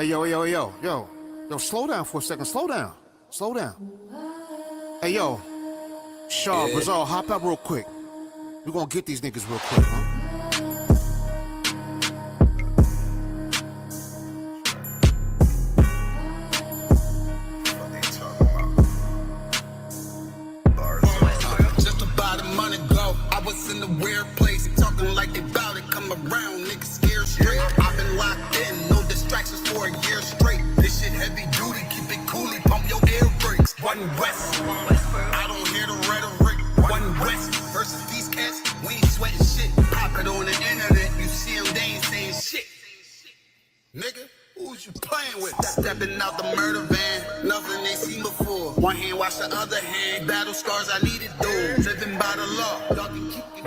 Hey, yo, slow down for a second. Slow down. Hey, yo, Shaw, Brazil, hop out real quick. We're gonna get these niggas real quick, huh? Just about a month ago, I was in a weird place. Talking like they bout it, come around, niggas scared straight. I've been locked in, no distractions for a year straight. This shit heavy duty, keep it coolie, pump your air brakes. One West, I don't hear the rhetoric. One West versus these cats, we ain't sweating shit. Pop it on the internet, you see them, they ain't saying shit. Nigga, who's you playing with? Stepping out the murder van, nothing they seen before. One hand wash the other hand, battle scars I needed those. Driven by the law,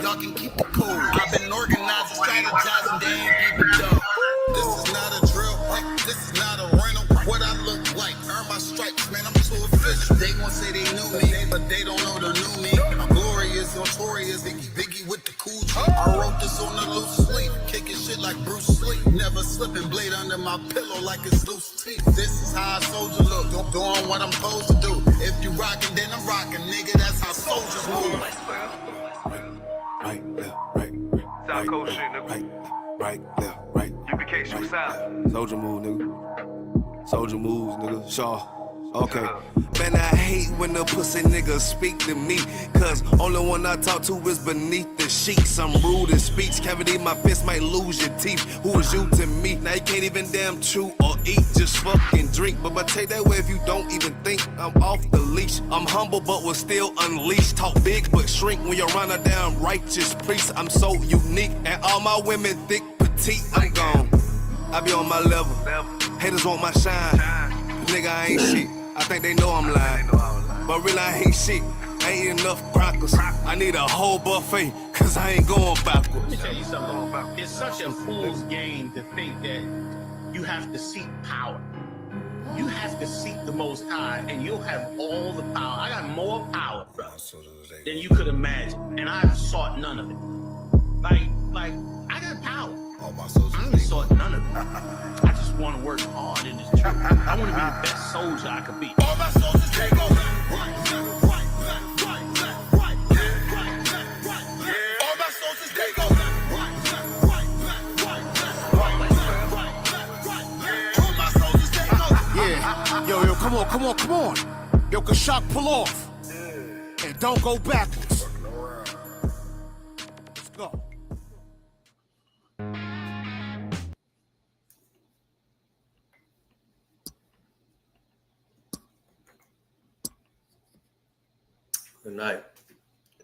y'all can keep the cool. I've been organizing, strategizing, they ain't giving up. This is not a drill, this is not a rental. What I look like, earn my stripes, man, I'm too official. They gon' say they knew me, but they don't know the new me. My glory is notorious, Biggie with the cool G. I wrote this on the loose sleep, kicking shit like Bruce Lee. Never slipping blade under my pillow like it's loose teeth. This is how a soldier look, doing what I'm supposed to do. If you rockin', then I'm rockin', nigga, that's how soldiers move. Right, left, right, South Coast shit, nigga. right, left, right. UPK shoot south. Soldier move, nigga. Soldier moves, nigga. Shaw. Okay. Man, I hate when the pussy niggas speak to me, cause only one I talk to is beneath the sheets. I'm rude in speech, cavity my fist might lose your teeth. Who is you to me? Now you can't even damn chew or eat, just fucking drink. But take that way if you don't even think I'm off the leash. I'm humble but will still unleash. Talk big but shrink when you're around a damn righteous priest. I'm so unique and all my women thick, petite. I'm gone, I be on my level. Haters want my shine, nigga I ain't shit. I think they know I'm lying, but really I ain't shit. Ain't enough crackers. I need a whole buffet, cause I ain't going backwards. Let me tell you something. It's such a fool's game to think that you have to seek power. You have to seek the Most High, and you'll have all the power. I got more power, brother, than you could imagine, and I've sought none of it. Like I got power. I ain't sought none of it. I just want to work hard in this truth. I want to be the best soldier I could be. All my soldiers take over. All my soldiers take over. All my soldiers take over. Yeah. Yo, come on. Yo, Kashak, pull off. And don't go backwards. Let's go. Good night.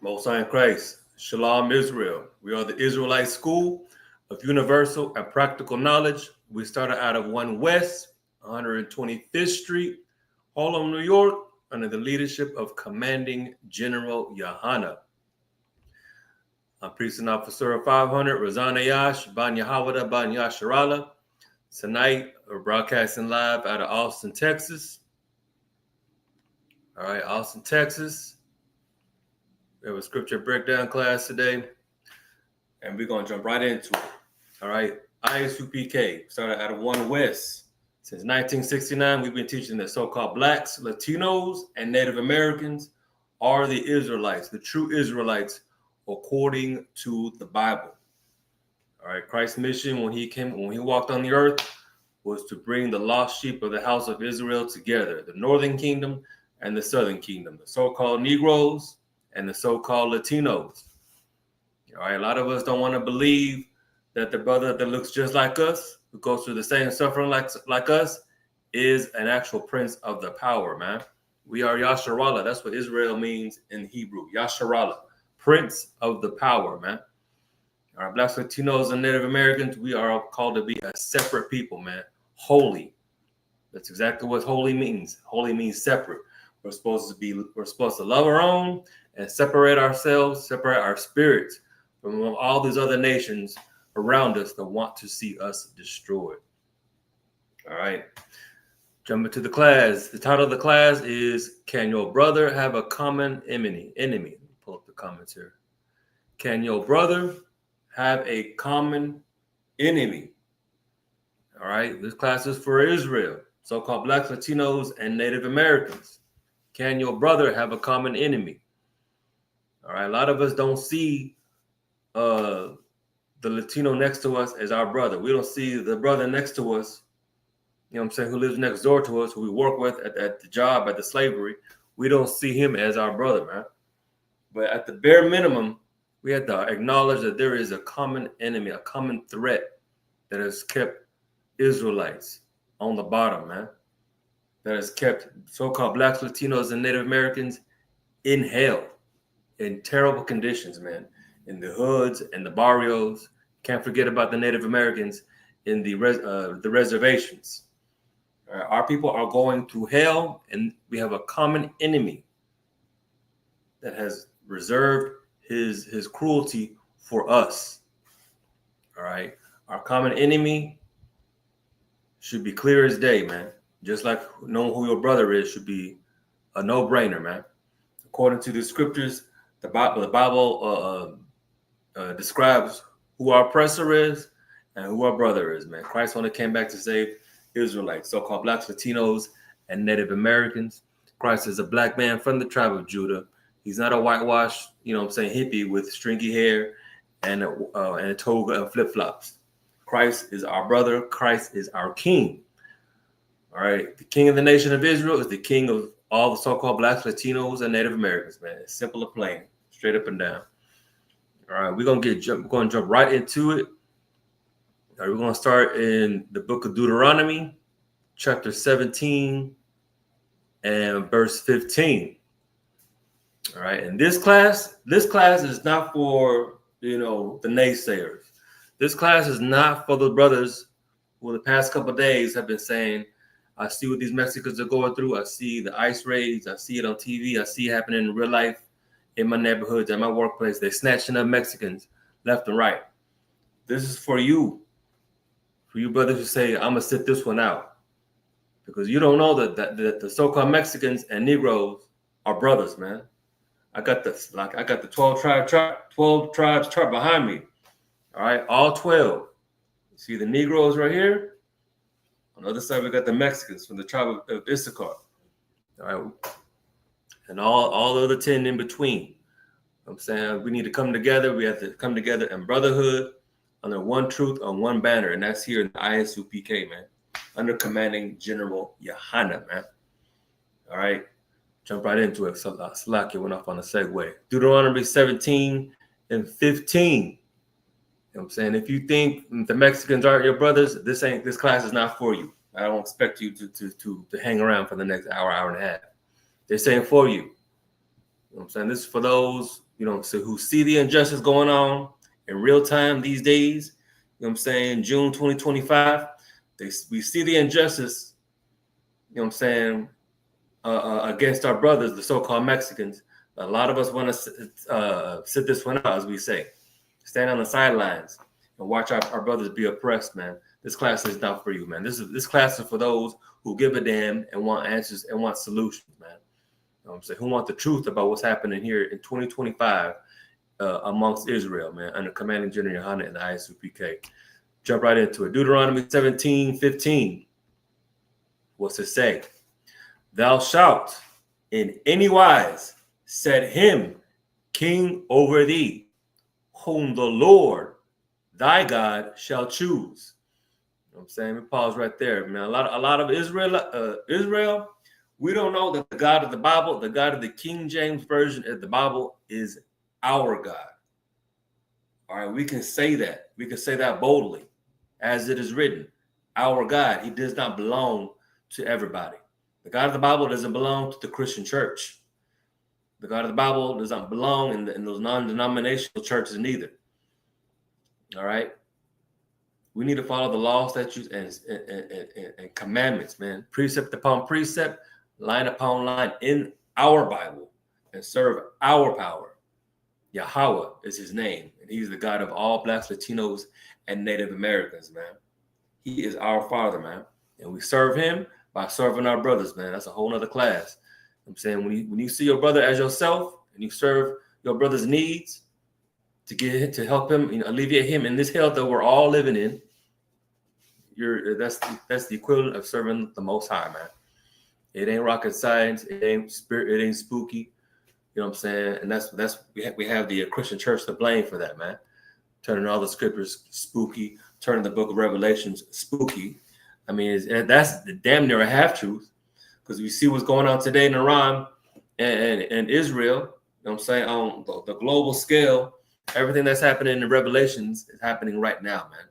Most High in Christ. Shalom, Israel. We are the Israelite School of Universal and Practical Knowledge. We started out of 1 West, 125th Street, Harlem, New York, under the leadership of Commanding General Yahana. I'm Priest and Officer of 500, Razana Yash, Ban Yahawada, Ban Yasharala. Tonight, we're broadcasting live out of Austin, Texas. All right, Austin, Texas. We have a scripture breakdown class today, and we're going to jump right into it. All right, ISUPK started out of 1 West. Since 1969, we've been teaching that so-called blacks, Latinos, and Native Americans are the Israelites, the true Israelites, according to the Bible. All right, Christ's mission when he walked on the earth was to bring the lost sheep of the house of Israel together, the northern kingdom and the southern kingdom, the so-called Negroes and the so-called Latinos. All right, a lot of us don't want to believe that the brother that looks just like us, who goes through the same suffering like us, is an actual prince of the power, man. We are Yasharallah. That's what Israel means in Hebrew. Yasharallah, prince of the power, man. All right, blacks, Latinos, and Native Americans, we are called to be a separate people, man. Holy. That's exactly what holy means. Holy means separate. We're supposed to love our own and separate ourselves, separate our spirits from all these other nations around us that want to see us destroyed. All right. Jumping to the class. The title of the class is, Can Your Brother Have a Common Enemy? Pull up the comments here. Can your brother have a common enemy? All right, this class is for Israel, so-called Blacks, Latinos, and Native Americans. Can your brother have a common enemy? All right, a lot of us don't see the Latino next to us as our brother. We don't see the brother next to us, you know what I'm saying, who lives next door to us, who we work with at the job, at the slavery. We don't see him as our brother, man. But at the bare minimum, we have to acknowledge that there is a common enemy, a common threat that has kept Israelites on the bottom, man. That has kept so-called Blacks, Latinos, and Native Americans in hell, in terrible conditions, man. In the hoods and the barrios. Can't forget about the Native Americans in the reservations. Our people are going through hell, and we have a common enemy that has reserved his cruelty for us. All right. Our common enemy should be clear as day, man. Just like knowing who your brother is should be a no-brainer, man. According to the scriptures, the Bible describes who our oppressor is and who our brother is, man. Christ only came back to save Israelites, so-called Blacks, Latinos, and Native Americans. Christ is a black man from the tribe of Judah. He's not a whitewashed, you know what I'm saying, hippie with stringy hair and a toga and flip-flops. Christ is our brother. Christ is our king. All right. The king of the nation of Israel is the king of all the so-called Blacks, Latinos, and Native Americans, man. It's simple and plain, straight up and down. All right. We're going to jump right into it. All right, we're going to start in the book of Deuteronomy, chapter 17 and verse 15. All right. And this class is not for, the naysayers. This class is not for the brothers who in the past couple of days have been saying, I see what these Mexicans are going through. I see the ICE raids. I see it on TV. I see it happening in real life in my neighborhoods, at my workplace. They're snatching up Mexicans left and right. This is for you brothers who say, I'm going to sit this one out. Because you don't know that the so-called Mexicans and Negroes are brothers, man. I got the 12 tribes chart behind me. All right, all 12. You see the Negroes right here. On the other side, we got the Mexicans from the tribe of Issachar. All right, and all the other 10 in between. I'm saying we need to come together. We have to come together in brotherhood under one truth on one banner, and that's here in the ISUPK, man, under commanding General Yohana, man. All right, jump right into it. Slakia went off on a segue. Deuteronomy 17 and 15. You know what I'm saying? If you think the Mexicans aren't your brothers, this class is not for you. I don't expect you to hang around for the next hour and a half. They're saying for you. You know what I'm saying? This is for those, who see the injustice going on in real time these days. You know what I'm saying? June 2025, we see the injustice, you know what I'm saying, against our brothers, the so-called Mexicans. A lot of us want to sit this one out, as we say. Stand on the sidelines and watch our brothers be oppressed, man. This class is not for you, man. This class is for those who give a damn and want answers and want solutions, man. You know what I'm saying? Who want the truth about what's happening here in 2025 amongst Israel, man, under commanding General Yohana and the ISUPK. Jump right into it. Deuteronomy 17:15. What's it say? Thou shalt in any wise set him king over thee, whom the Lord thy God shall choose. You know what I'm saying? We pause right there, man. A lot of Israel, we don't know that the God of the Bible, the God of the King James Version of the Bible, is our God. All right, we can say that. We can say that boldly, as it is written. Our God, he does not belong to everybody. The God of the Bible doesn't belong to the Christian church. The God of the Bible does not belong in those non-denominational churches neither. All right? We need to follow the law, statutes, and commandments, man. Precept upon precept, line upon line in our Bible, and serve our power. Yahweh is his name, and he's the God of all Blacks, Latinos, and Native Americans, man. He is our Father, man. And we serve him by serving our brothers, man. That's a whole nother class. I'm saying when you see your brother as yourself and you serve your brother's needs to help him, alleviate him in this hell that we're all living in, that's the equivalent of serving the Most High, man. It ain't rocket science. It ain't spirit. It ain't spooky. You know what I'm saying? And that's we have the Christian church to blame for that, man. Turning all the scriptures spooky, turning the book of Revelations spooky. I mean, that's the damn near a half truth, because we see what's going on today in Iran and Israel. You know what I'm saying? On the global scale, everything that's happening in the Revelations is happening right now, man.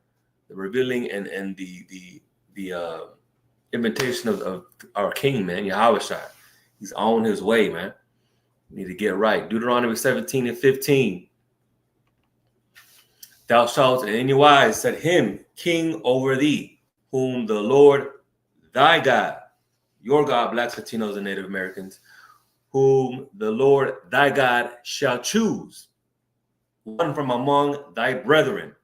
The revealing and the invitation of our King, man, Yahweh Shai. He's on his way, man. We need to get right. Deuteronomy 17:15. Thou shalt in any wise set him king over thee, whom the Lord thy God, your God, blacks, Latinos, and Native Americans, whom the Lord thy God shall choose, one from among thy brethren,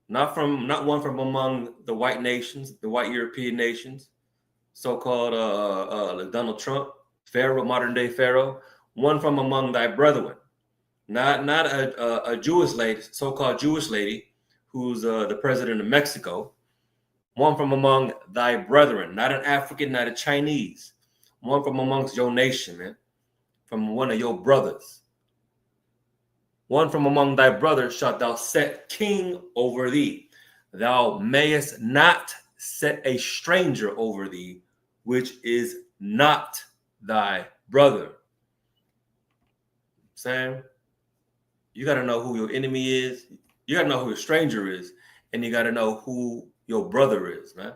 not one from among the white nations, the white European nations, so-called like Donald Trump, Pharaoh, modern day Pharaoh, one from among thy brethren. Not a Jewish lady, so-called Jewish lady, who's the president of Mexico. One from among thy brethren, not an African, not a Chinese. One from amongst your nation, man, from one of your brothers. One from among thy brothers shalt thou set king over thee. Thou mayest not set a stranger over thee, which is not thy brother. Sam, you got to know who your enemy is. You got to know who your stranger is. And you got to know who your brother is, man.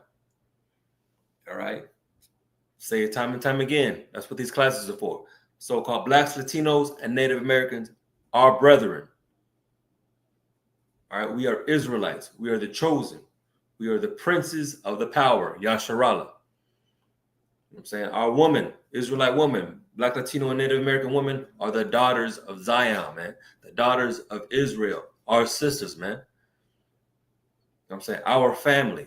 All right? Say it time and time again. That's what these classes are for. So-called blacks, Latinos, and Native Americans are brethren. All right? We are Israelites. We are the chosen. We are the princes of the power, Yasharallah. You know what I'm saying? Our woman, Israelite woman, black, Latino, and Native American women are the daughters of Zion, man. The daughters of Israel, our sisters, man. You know what I'm saying? Our family.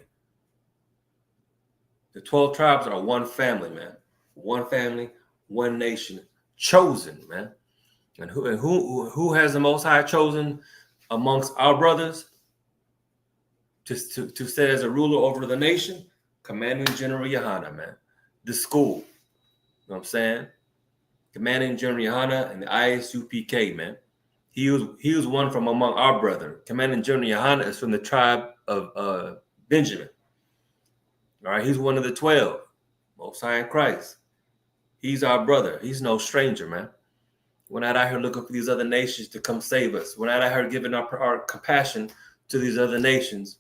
The 12 tribes are one family, man. One family, one nation, chosen, man. And who has the Most High chosen amongst our brothers to sit as a ruler over the nation? Commanding General Yohana, man. The school. You know what I'm saying? Commanding General Yohana and the ISUPK, man. He was one from among our brethren. Commanding General Yohana is from the tribe of Benjamin. All right, he's one of the 12. Most High in Christ. He's our brother. He's no stranger, man. We're not out here looking for these other nations to come save us. We're not out here giving our compassion to these other nations.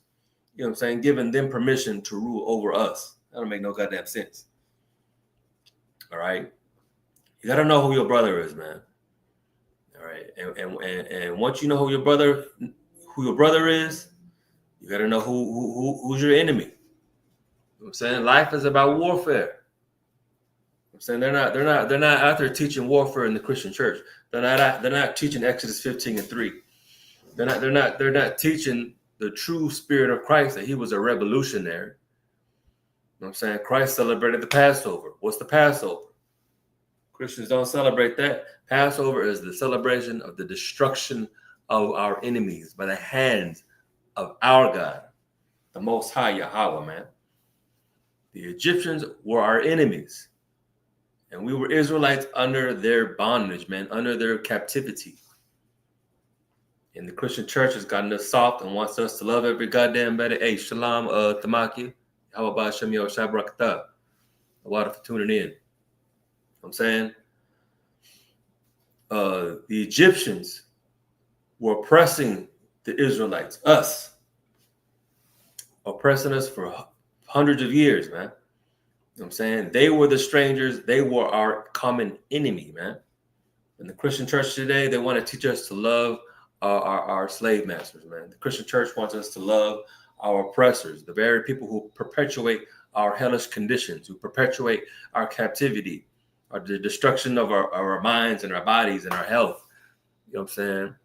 You know what I'm saying? Giving them permission to rule over us. That don't make no goddamn sense. All right? You got to know who your brother is, man. All right? And once you know who your brother is, you got to know who's your enemy. You know what I'm saying? Life is about warfare. I'm saying they're not out there teaching warfare in the Christian church. They're not teaching Exodus 15:3. They're not teaching the true spirit of Christ, that he was a revolutionary. You know what I'm saying? Christ celebrated the Passover. What's the Passover? Christians don't celebrate that. Passover is the celebration of the destruction of our enemies by the hands of our God, the Most High Yahweh, man. The Egyptians were our enemies. And we were Israelites under their bondage, man, under their captivity. And the Christian church has gotten us soft and wants us to love every goddamn body. Hey, shalom, tamaki. How about Shem Yo Shabrakata? A lot for tuning in. You know what I'm saying? The Egyptians were oppressing the Israelites, us. Oppressing us for hundreds of years, man. You know what I'm saying? They were the strangers. They were our common enemy, man. In the Christian church today, they want to teach us to love our slave masters, man. The Christian church wants us to love our oppressors, the very people who perpetuate our hellish conditions, who perpetuate our captivity, or the destruction of our minds and our bodies and our health. You know what I'm saying?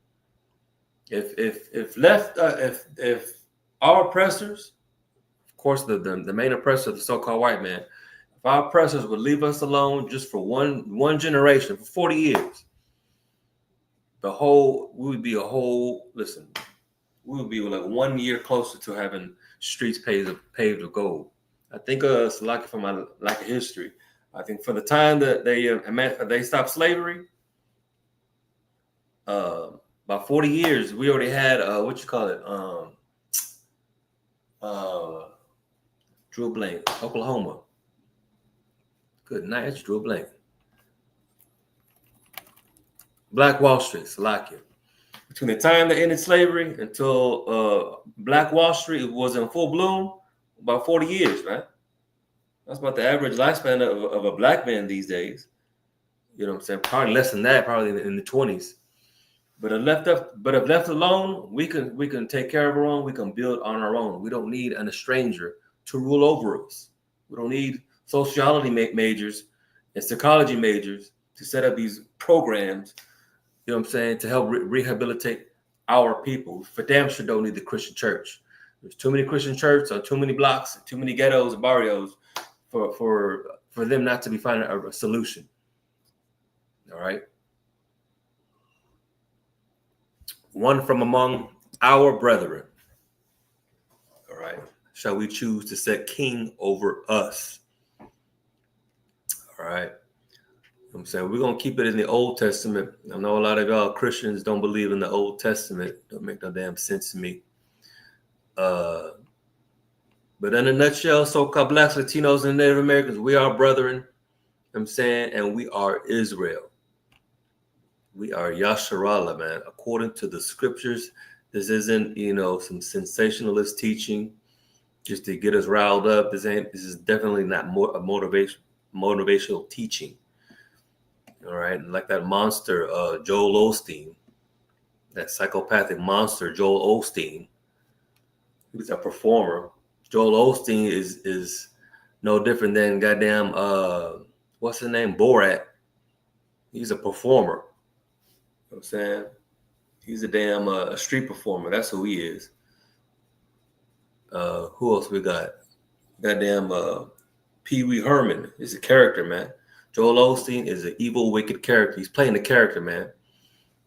If our oppressors, of course, the main oppressor, the so-called white man, if our oppressors would leave us alone just for one generation, for 40 years, we would be a whole we would be like 1 year closer to having streets paved with gold. I think it's lucky for my lack of history. I think for the time that they stopped slavery, about 40 years, we already had Drew Blank, Oklahoma. Good night, it's Drew Blank. Black Wall Street, Salakia. Between the time they ended slavery until Black Wall Street was in full bloom, about 40 years, man. That's about the average lifespan of a black man these days. You know what I'm saying? Probably less than that, probably in the 20s. But if left alone, we can take care of our own. We can build on our own. We don't need a stranger to rule over us. We don't need sociology majors and psychology majors to set up these programs, you know what I'm saying, to help rehabilitate our people. For damn sure don't need the Christian church. There's too many Christian churches on too many blocks, too many ghettos and barrios for them not to be finding a solution. All right. One from among our brethren. All right. Shall we choose to set king over us? All right. I'm saying we're going to keep it in the Old Testament. I know a lot of y'all Christians don't believe in the Old Testament. Don't make no damn sense to me. But in a nutshell, so-called blacks, Latinos, and Native Americans, we are brethren. I'm saying, and we are Israel. We are Yasharallah, man. According to the scriptures, this isn't, some sensationalist teaching just to get us riled up. This is definitely not a motivational teaching. All right. And like that monster, Joel Osteen, that psychopathic monster, Joel Osteen, he's a performer. Joel Osteen is no different than goddamn, what's his name? Borat. He's a performer. You know what I'm saying? He's a damn a street performer. That's who he is. Who else we got? Goddamn Pee Wee Herman is a character, man. Joel Osteen is an evil, wicked character. He's playing the character, man.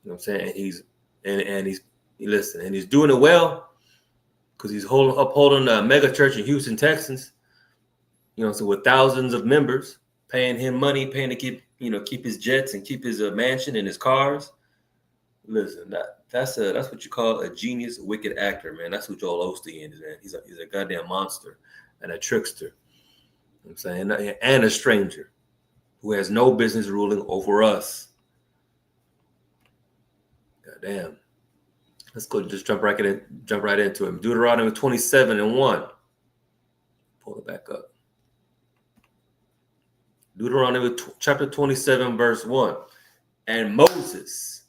You know what I'm saying? And he's doing it well because he's upholding a mega church in Houston, Texas. So with thousands of members paying him money, paying to keep his jets and keep his mansion and his cars. Listen, that's what you call a genius, wicked actor, man. That's who Joel Osteen is, man. He's a goddamn monster and a trickster. You know what I'm saying, and a stranger who has no business ruling over us. Goddamn. Let's go. Just jump right into him. Deuteronomy 27:1. Pull it back up. Deuteronomy chapter 27, verse 1. And Moses,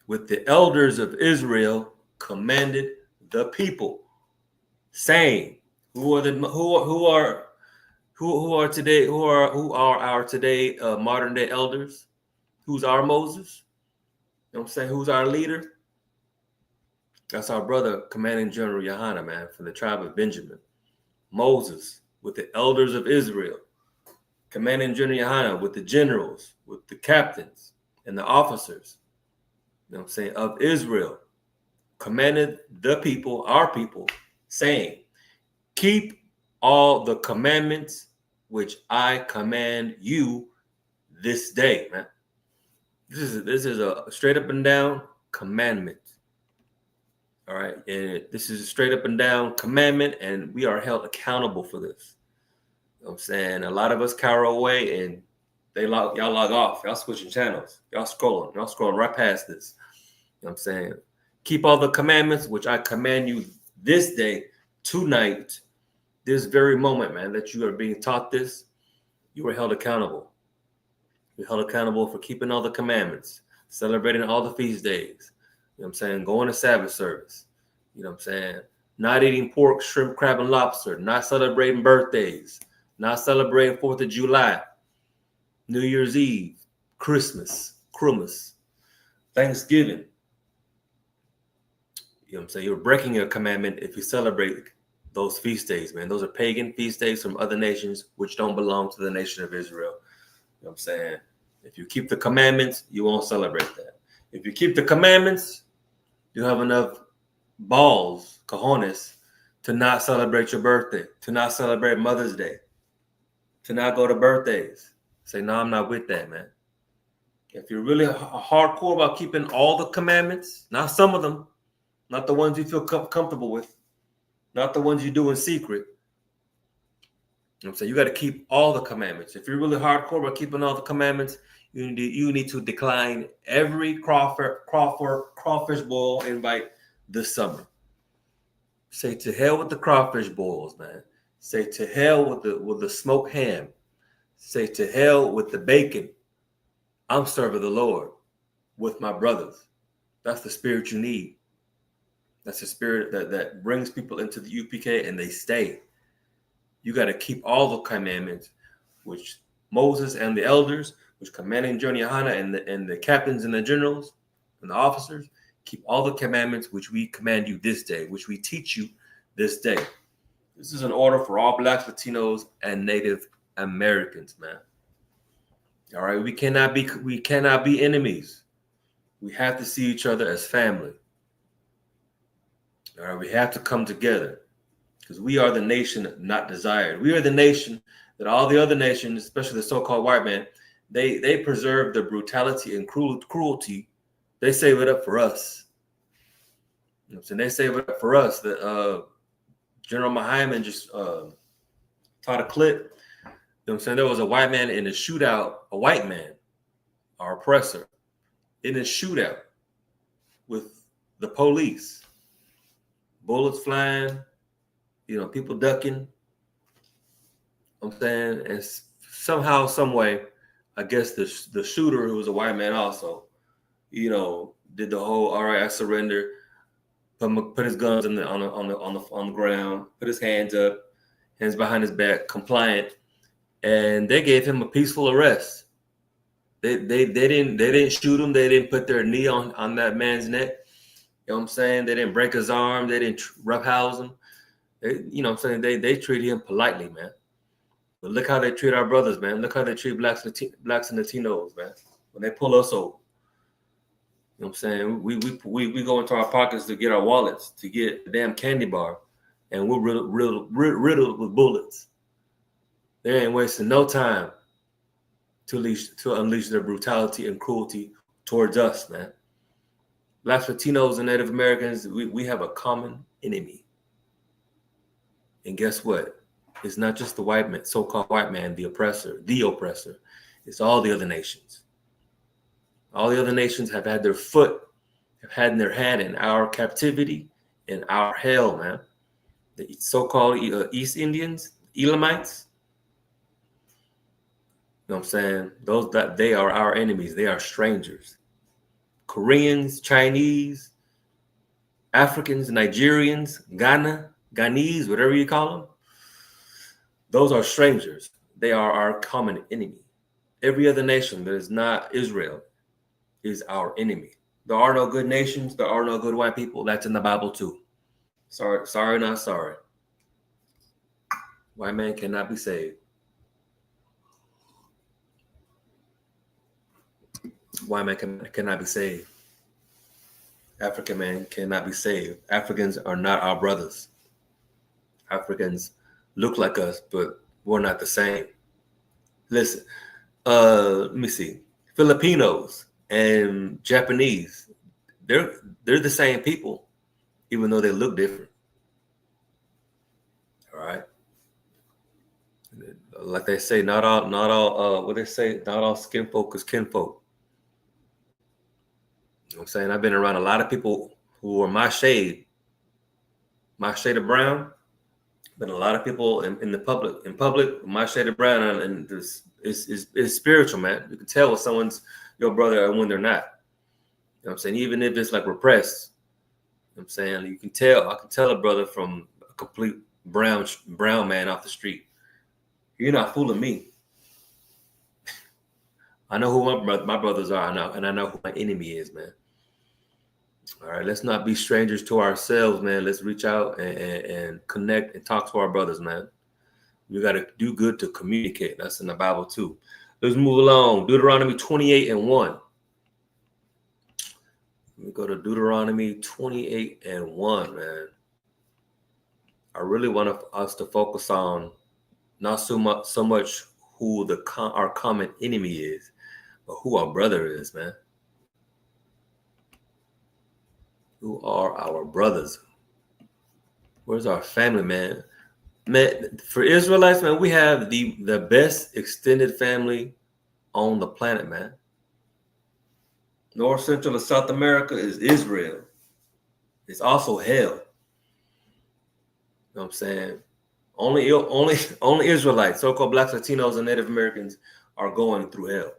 with the elders of Israel, commanded the people, saying, who are our today modern day elders? Who's our Moses? You know what I'm saying? Who's our leader? That's our brother, Commanding General Yohanan, man, from the tribe of Benjamin. Moses, with the elders of Israel, Commanding General Yohanan, with the generals, with the captains and the officers, you know what I'm saying, of Israel, commanded the people, our people, saying, keep all the commandments which I command you this day, man. This is a straight up and down commandment. All right. And this is a straight up and down commandment, and we are held accountable for this. You know what I'm saying? A lot of us cower away and y'all log off. Y'all switching channels. Y'all scrolling right past this. You know what I'm saying? Keep all the commandments which I command you this day, tonight, this very moment, man, that you are being taught this. You are held accountable. You're held accountable for keeping all the commandments, celebrating all the feast days. You know what I'm saying? Going to Sabbath service. You know what I'm saying? Not eating pork, shrimp, crab, and lobster. Not celebrating birthdays. Not celebrating 4th of July. New Year's Eve. Christmas. Thanksgiving. You know what I'm saying? You're breaking a commandment if you celebrate those feast days, man. Those are pagan feast days from other nations which don't belong to the nation of Israel. You know what I'm saying? If you keep the commandments, you won't celebrate that. If you keep the commandments, you have enough balls, cojones, to not celebrate your birthday, to not celebrate Mother's Day, to not go to birthdays. Say, no, I'm not with that, man. If you're really hardcore about keeping all the commandments, not some of them, not the ones you feel comfortable with, not the ones you do in secret. You know what I'm saying? You got to keep all the commandments. If you're really hardcore about keeping all the commandments, you need to decline every crawfish boil invite this summer. Say to hell with the crawfish boils, man. Say to hell with the smoked ham. Say to hell with the bacon. I'm serving the Lord with my brothers. That's the spirit you need. That's the spirit that brings people into the UPK and they stay. You got to keep all the commandments, which Moses and the elders, which commanding Johnny Hana and the captains and the generals and the officers, keep all the commandments which we command you this day, which we teach you this day. This is an order for all Blacks, Latinos, and Native Americans, man. All right, we cannot be enemies. We have to see each other as family. All right, we have to come together because we are the nation not desired. We are the nation that all the other nations, especially the so-called white man, they preserve the brutality and cruelty. They save it up for us. You know what I'm saying? They save it up for us. That General Mahyman just taught a clip. You know what I'm saying? There was a white man in a shootout, a white man, our oppressor, in a shootout with the police. Bullets flying, you know, people ducking. You know what I'm saying? And somehow, some way, I guess the shooter, who was a white man also, you know, did the whole, all right, I surrender. Put his guns on the ground, put his hands up, hands behind his back, compliant, and they gave him a peaceful arrest. They didn't shoot him. They didn't put their knee on that man's neck. You know what I'm saying? They didn't break his arm. They didn't roughhouse him. You know what I'm saying? They treated him politely, man. But look how they treat our brothers, man. Look how they treat blacks and Latinos, man. When they pull us over. You know what I'm saying? We go into our pockets to get our wallets, to get a damn candy bar, and we're riddled with bullets. They ain't wasting no time to unleash their brutality and cruelty towards us, man. Blacks, Latinos, and Native Americans, we have a common enemy. And guess what? It's not just the white man, so-called white man, the oppressor. It's all the other nations. All the other nations have had their hand in our captivity and our hell, man. The so-called East Indians, Elamites. You know what I'm saying? They are our enemies. They are strangers. Koreans, Chinese, Africans, Nigerians, Ghanese, whatever you call them. Those are strangers. They are our common enemy. Every other nation that is not Israel is our enemy. There are no good nations. There are no good white people. That's in the Bible too. Sorry, not sorry. White man cannot be saved. White man cannot be saved. African man cannot be saved. Africans are not our brothers. Africans look like us, but we're not the same. Listen, let me see. Filipinos and Japanese, they're the same people, even though they look different. All right. Like they say, not all skin folk is kinfolk. You know what I'm saying? I've been around a lot of people who are my shade of brown, but a lot of people in public, my shade of brown, and this is spiritual, man. You can tell when someone's your brother and when they're not. You know what I'm saying? Even if it's like repressed, you know what I'm saying? You can tell. I can tell a brother from a complete brown man off the street. You're not fooling me. I know who my brothers are. I know who my enemy is, man. All right, let's not be strangers to ourselves, man. Let's reach out and connect and talk to our brothers, man. We got to do good to communicate. That's in the Bible too. Let's move along. Deuteronomy 28:1. Let me go to Deuteronomy 28 and 1, man. I really want us to focus on not so much who our common enemy is, but who our brother is, man. Who are our brothers? Where's our family, man? Man, for Israelites, man, we have the best extended family on the planet, man. North, Central, and South America is Israel. It's also hell. You know what I'm saying? Only Israelites, so-called Blacks, Latinos, and Native Americans are going through hell.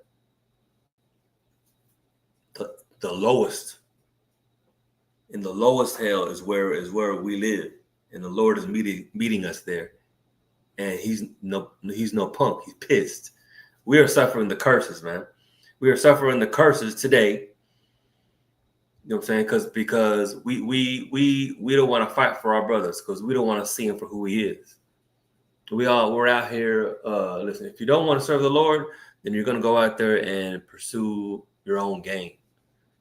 The lowest. In the lowest hell is where we live, and the Lord is meeting us there. And he's no punk. He's pissed. We are suffering the curses, man. We are suffering the curses today. You know what I'm saying? Because we don't want to fight for our brothers, because we don't want to see him for who he is. We're out here. Listen, if you don't want to serve the Lord, then you're gonna go out there and pursue your own gain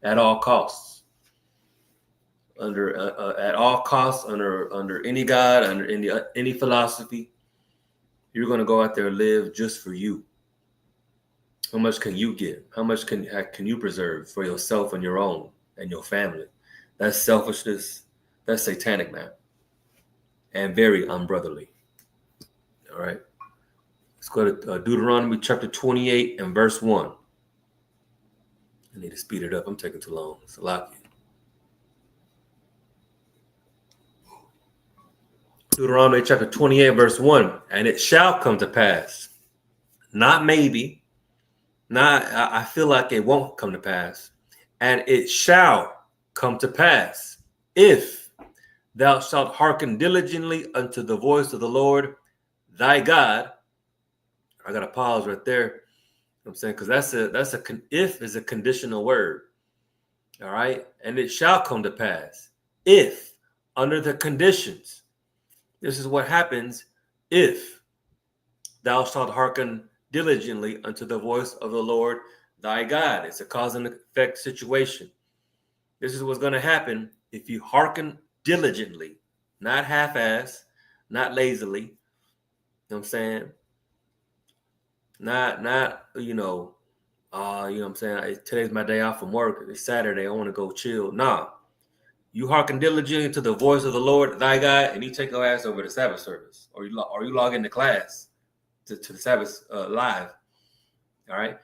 at all costs. At all costs, under any God, under any philosophy, you're gonna go out there and live just for you. How much can you give? How much can you preserve for yourself and your own and your family? That's selfishness. That's satanic, man, and very unbrotherly. All right, let's go to Deuteronomy chapter 28 and verse 1. I need to speed it up. I'm taking too long. It's a lot. Deuteronomy chapter 28 verse 1. And it shall come to pass, not maybe, I feel like it won't come to pass, and it shall come to pass, if thou shalt hearken diligently unto the voice of the Lord thy God. I got to pause right there. You know what I'm saying? Because if is a conditional word. All right. And it shall come to pass, if, under the conditions. This is what happens if thou shalt hearken diligently unto the voice of the Lord thy God. It's a cause and effect situation. This is what's going to happen if you hearken diligently, not half-ass, not lazily. You know what I'm saying? Not you know what I'm saying? Today's my day off from work. It's Saturday. I want to go chill. Nah. You hearken diligently to the voice of the Lord thy God, and you take your ass over to Sabbath service, or you log into class to the Sabbath live. All right.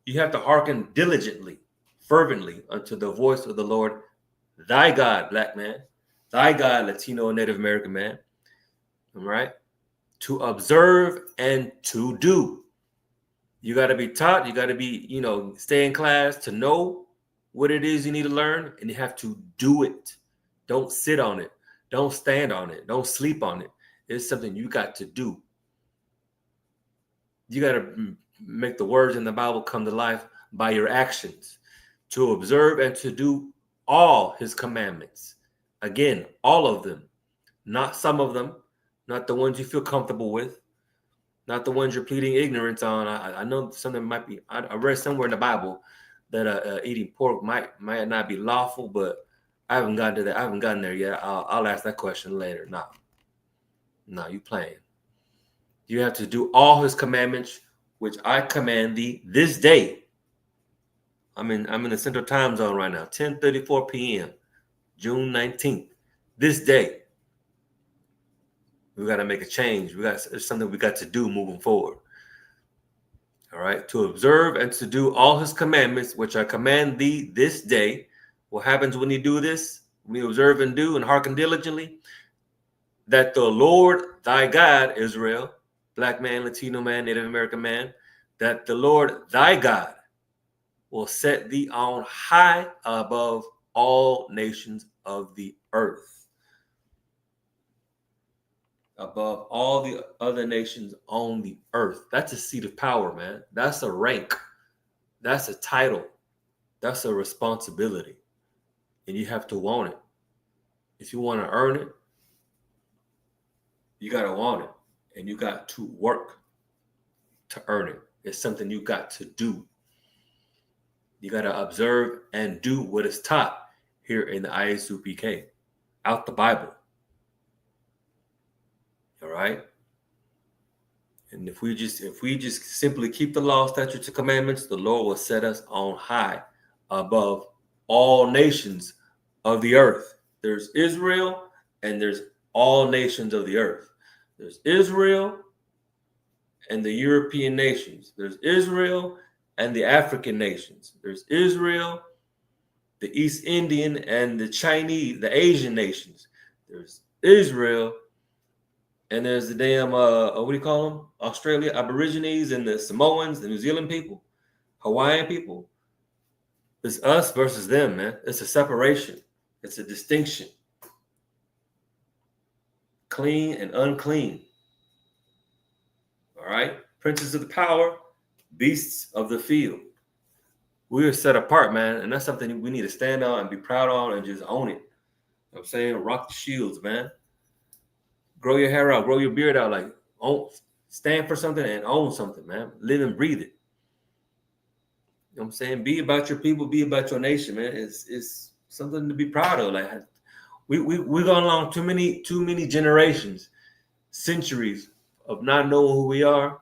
You have to hearken diligently, fervently unto the voice of the Lord thy God, black man, thy God, Latino and Native American man. All right. To observe and to do. You got to be taught. You got to be, stay in class to know what it is you need to learn, and you have to do it. Don't sit on it. Don't stand on it. Don't sleep on it. It's something you got to do. You got to make the words in the Bible come to life by your actions, to observe and to do all his commandments. Again, all of them, not some of them, not the ones you feel comfortable with, not the ones you're pleading ignorance on. I know something might be, I read somewhere in the Bible that eating pork might not be lawful, but I haven't gotten to that. I haven't gotten there yet. I'll ask that question later. No, you playing. You have to do all his commandments, which I command thee this day. I'm in the Central Time Zone right now, 10:34 p.m., June 19th. This day, we got to make a change. It's something we got to do moving forward. All right, to observe and to do all his commandments, which I command thee this day. What happens when you do this? When you observe and do and hearken diligently, that the Lord thy God, Israel, black man, Latino man, Native American man, that the Lord thy God will set thee on high above all nations of the earth. Above all the other nations on the earth. That's a seat of power, man. That's a rank. That's a title. That's a responsibility. And you have to want it. If you want to earn it, you got to want it. And you got to work to earn it. It's something you got to do. You got to observe and do what is taught. here in the ISUPK, out the Bible. All right. And if we just simply keep the law, statutes, and commandments, the Lord will set us on high above all nations of the earth. There's Israel and there's all nations of the earth. There's Israel and the European nations. There's Israel and the African nations. There's Israel, the East Indian and the Chinese, the Asian nations. There's Israel, and there's the damn what do you call them? Australia Aborigines and the Samoans, the New Zealand people, Hawaiian people. It's us versus them, man. It's a separation. It's a distinction. Clean and unclean. All right? Princes of the power, beasts of the field. We are set apart, man. And that's something we need to stand on and be proud on and just own it. You know what I'm saying? Rock the shields, man. Grow your hair out, grow your beard out. Like, stand for something and own something, man. Live and breathe it. You know what I'm saying? Be about your people, be about your nation, man. It's something to be proud of. Like, we've gone along too many generations, centuries of not knowing who we are,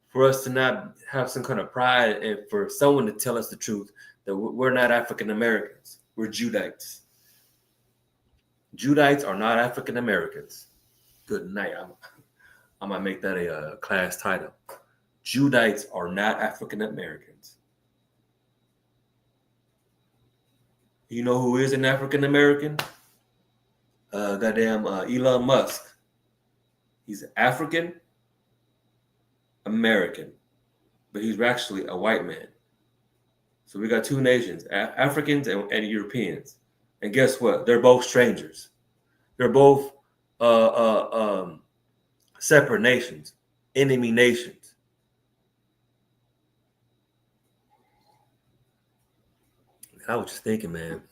for us to not have some kind of pride, and for someone to tell us the truth that we're not African Americans. We're Judites. Judites are not African Americans. Good night. I'm gonna make that a class title. Judites are not African Americans. You know who is an African American? Elon Musk. He's African American, but he's actually a white man. So we got two nations, Africans and Europeans. And guess what? They're both strangers. They're both separate nations, enemy nations. I was just thinking, man,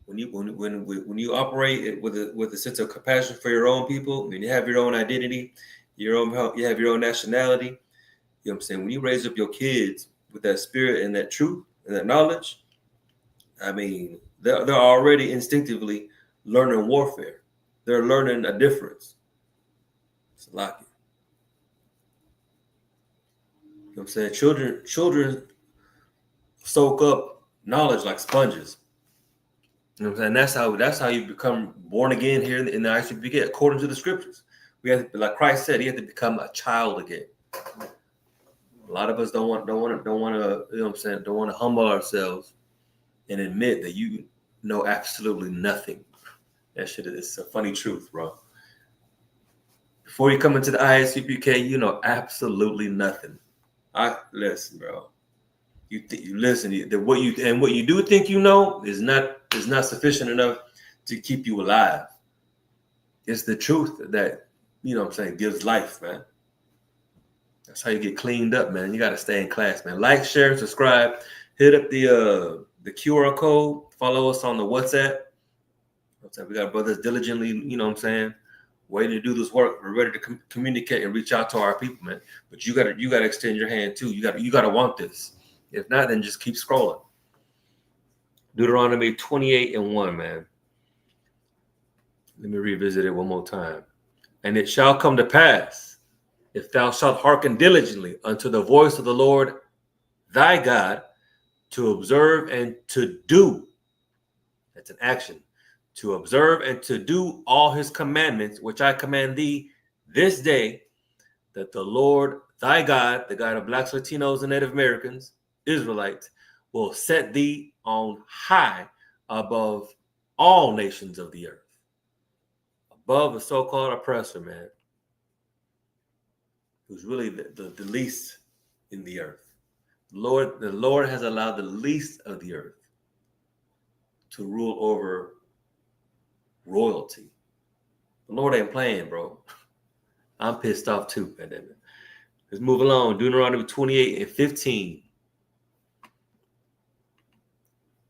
when you operate with a sense of compassion for your own people, and you have your own identity, you have your own nationality. You know what I'm saying? When you raise up your kids with that spirit and that truth and that knowledge, I mean, they're already instinctively learning warfare. They're learning a difference. It's lucky. You know what I'm saying? Children soak up knowledge like sponges. You know what I'm saying? That's how you become born again here in the ISUPK, according to the scriptures. We have to, like Christ said, he had to become a child again. A lot of us don't want to, you know what I'm saying, don't want to humble ourselves and admit that you know absolutely nothing. That shit is a funny truth, bro. Before you come into the ISUPK, you know absolutely nothing. Listen, bro. You listen. What you do think you know is not sufficient enough to keep you alive. It's the truth that, you know what I'm saying, gives life, man. That's how you get cleaned up, man. You got to stay in class, man. Like, share, subscribe. Hit up the QR code. Follow us on the WhatsApp. We got brothers diligently, you know what I'm saying, waiting to do this work. We're ready to communicate and reach out to our people, man. But you gotta extend your hand too. You gotta want this. If not, then just keep scrolling. Deuteronomy 28:1, man. Let me revisit it one more time. And it shall come to pass, if thou shalt hearken diligently unto the voice of the Lord thy God, to observe and to do. That's an action. To observe and to do all his commandments, which I command thee this day, that the Lord thy God, the God of blacks, Latinos, and Native Americans, Israelites, will set thee on high above all nations of the earth. Above the so-called oppressor, man, who's really the least in the earth. The Lord has allowed the least of the earth to rule over royalty. The Lord ain't playing, bro. I'm pissed off too, man. Let's move along. Deuteronomy 28:15.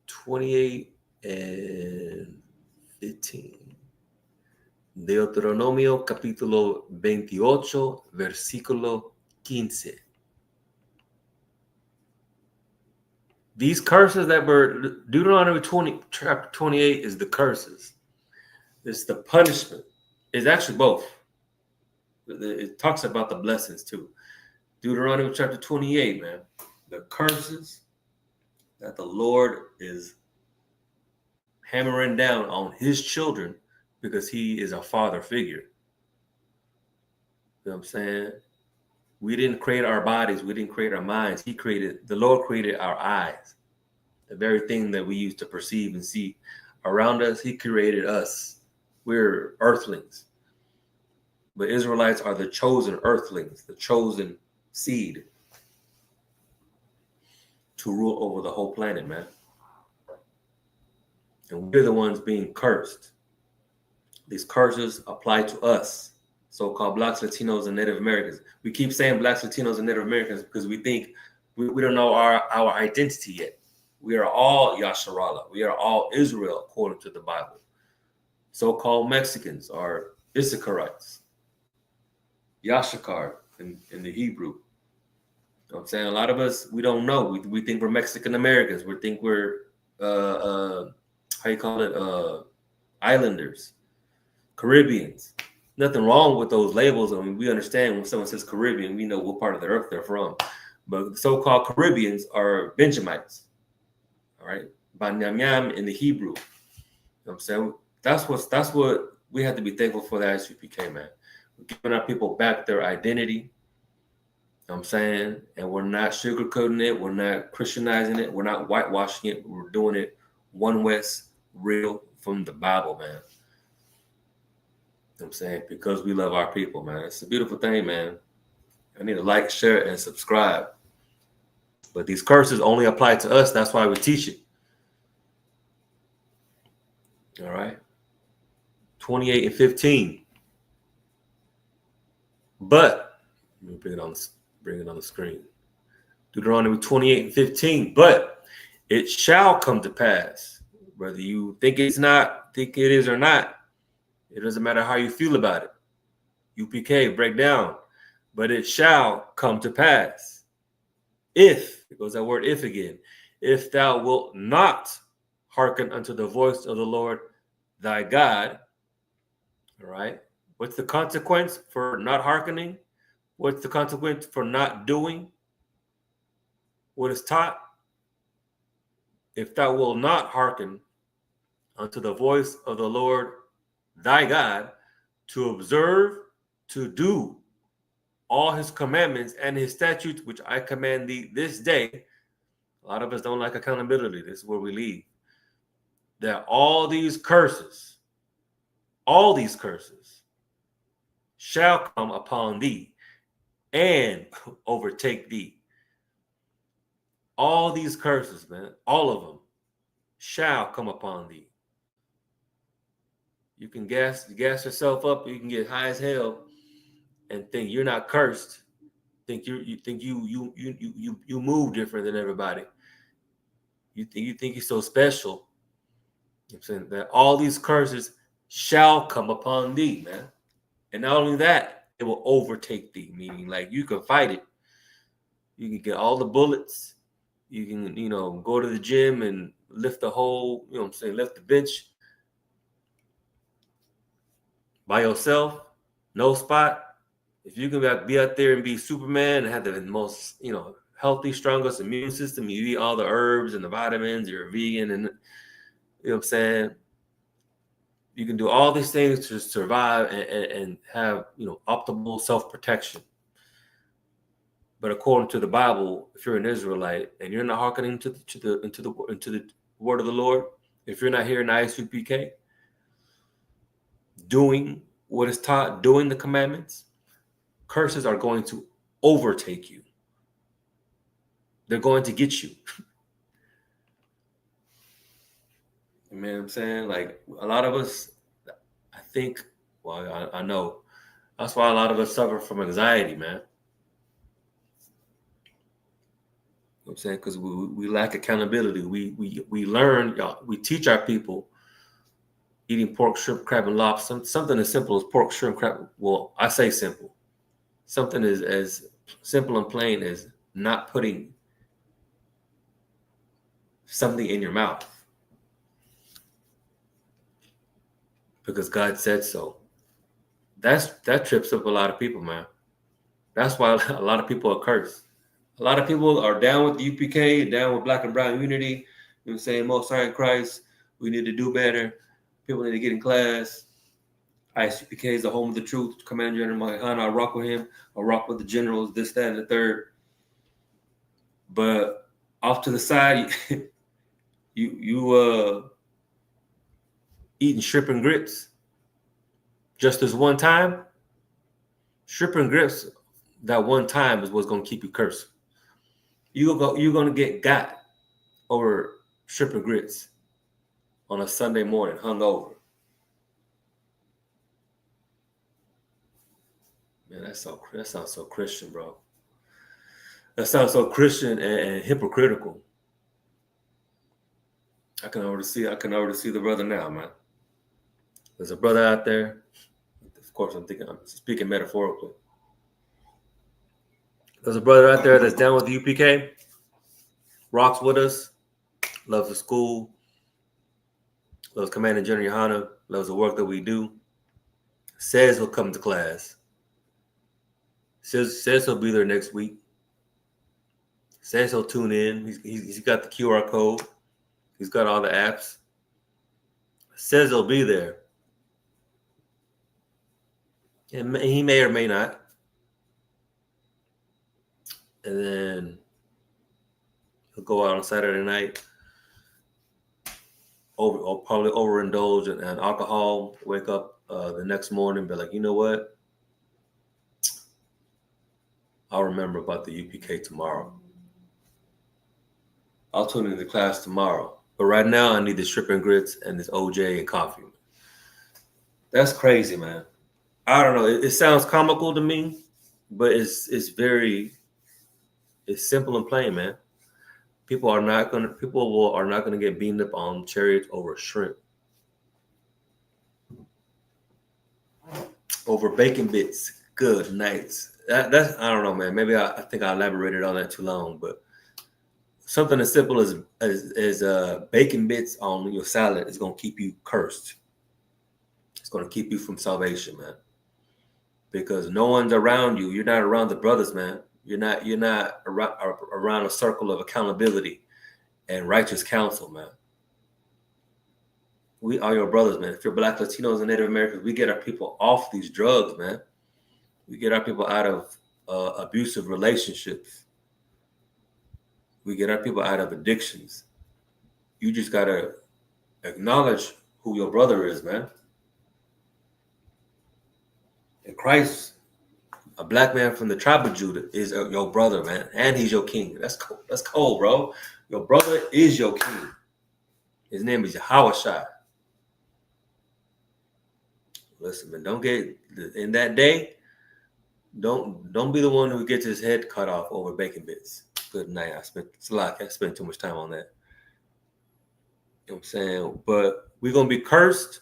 28:15. Deuteronomio capítulo 28, versículo 15. These curses that were Deuteronomy 20, chapter 28 is the curses. It's the punishment. It's actually both. It talks about the blessings too. Deuteronomy chapter 28, man. The curses that the Lord is hammering down on his children because he is a father figure. You know what I'm saying? We didn't create our bodies. We didn't create our minds. The Lord created our eyes. The very thing that we use to perceive and see around us, he created us. We're earthlings. But Israelites are the chosen earthlings, the chosen seed to rule over the whole planet, man. And we're the ones being cursed. These curses apply to us, so-called Blacks, Latinos, and Native Americans. We keep saying Blacks, Latinos, and Native Americans because we think we don't know our identity yet. We are all Yasharala. We are all Israel, according to the Bible. So-called Mexicans are Issacharites, Yashakar in the Hebrew. You know what I'm saying? A lot of us, we don't know. We think we're Mexican Americans. We think we're, how you call it, islanders, Caribbeans. Nothing wrong with those labels. I mean, we understand when someone says Caribbean, we know what part of the earth they're from. But the so-called Caribbeans are Benjamites, all right? Banyam in the Hebrew. You know what I'm saying? That's what we have to be thankful for the ISUPK, man. We're giving our people back their identity. You know what I'm saying? And we're not sugarcoating it. We're not Christianizing it. We're not whitewashing it. We're doing it one West, real from the Bible, man. You know what I'm saying? Because we love our people, man. It's a beautiful thing, man. I need to like, share, and subscribe. But these curses only apply to us. That's why we teach it. All right. 28 and 15. But let me bring it on the screen. Deuteronomy 28 and 15. But it shall come to pass, whether you think it is or not. It doesn't matter how you feel about it. UPK, break down. But it shall come to pass. If, it goes that word if again, if thou wilt not hearken unto the voice of the Lord thy God. All right. What's the consequence for not hearkening? What's the consequence for not doing what is taught? If thou wilt not hearken unto the voice of the Lord thy God, to observe, to do all his commandments and his statutes, which I command thee this day. A lot of us don't like accountability. This is where we leave. That all these curses shall come upon thee and overtake thee. All these curses, man, all of them shall come upon thee. You can gas yourself up. You can get high as hell and think you're not cursed. Think you move different than everybody. You think you're so special. I'm saying that all these curses shall come upon thee, man. And not only that, it will overtake thee, meaning like you can fight it. You can get all the bullets. You can, go to the gym and lift the whole, lift the bench by yourself, no spot. If you can be out there and be Superman and have the most, healthy, strongest immune system, you eat all the herbs and the vitamins, you're a vegan, and you know what I'm saying? You can do all these things to survive and have, optimal self-protection. But according to the Bible, if you're an Israelite and you're not hearkening into the word of the Lord, if you're not hearing ISUPK, doing what is taught, doing the commandments, curses are going to overtake you. They're going to get you. You know what I'm saying? Like a lot of us, I think, I know, that's why a lot of us suffer from anxiety, man. You know what I'm saying? Because we lack accountability. We learn, we teach our people eating pork, shrimp, crab, and lobster. Something as simple as pork, shrimp, crab. Well, I say simple. Something as simple and plain as not putting something in your mouth because God said so. That trips up a lot of people, man. That's why a lot of people are cursed. A lot of people are down with the UPK, down with Black and Brown unity. You know what I'm saying? Most High in Christ. We need to do better. People need to get in class. ISUPK is the home of the truth. Commander General Mahana, I rock with him. I rock with the generals, this, that, and the third. But off to the side, you eating shrimp and grits just this one time. Shrimp and grits that one time is what's gonna keep you cursed. You're gonna get got over shrimp and grits on a Sunday morning, hungover. Man, that sounds so Christian, bro. That sounds so Christian and hypocritical. I can already see the brother now, man. There's a brother out there. Of course, I'm speaking metaphorically. There's a brother out there that's down with the UPK, rocks with us, loves the school, loves Commander General Yohana, loves the work that we do, says he'll come to class, says he'll be there next week, says he'll tune in. He's got the QR code. He's got all the apps. Says he'll be there. And he may or may not. And then he'll go out on Saturday night, probably overindulge in alcohol, wake up the next morning and be like, you know what? I'll remember about the UPK tomorrow. I'll tune into class tomorrow. But right now, I need the shrimp and grits and this OJ and coffee. That's crazy, man. I don't know. It sounds comical to me, but it's simple and plain, man. People are not gonna get beaten up on chariots over shrimp, over bacon bits. Good nights. That's I don't know, man. Maybe I think I elaborated on that too long, but something as simple as bacon bits on your salad is gonna keep you cursed. It's gonna keep you from salvation, man. Because no one's around you. You're not around the brothers, man. You're not around a circle of accountability and righteous counsel, man. We are your brothers, man. If you're Black, Latinos, and Native Americans, we get our people off these drugs, man. We get our people out of abusive relationships. We get our people out of addictions. You just gotta acknowledge who your brother is, man. And Christ, a Black man from the tribe of Judah, is your brother, man, and he's your king. That's cool. That's cold, bro. Your brother is your king. His name is Yahushua. Listen, man, don't get in that day. Don't be the one who gets his head cut off over bacon bits. Good night. I spent too much time on that. You know what I'm saying? But we're gonna be cursed.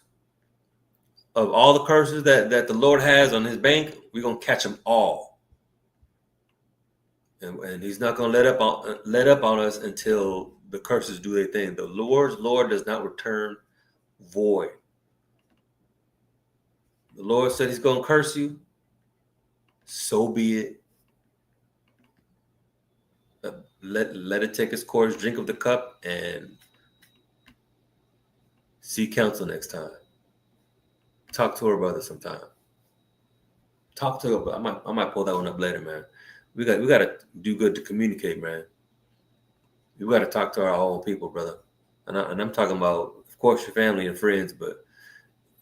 Of all the curses that the Lord has on his bank, we're gonna catch them all. And he's not gonna let up on us until the curses do their thing. The Lord does not return void. The Lord said he's gonna curse you. So be it. Let it take its course, drink of the cup, and seek counsel next time. Talk to her brother sometime. Talk to her. I might pull that one up later, man. We got to do good to communicate, man. We got to talk to our own people, brother. And I'm talking about, of course, your family and friends, but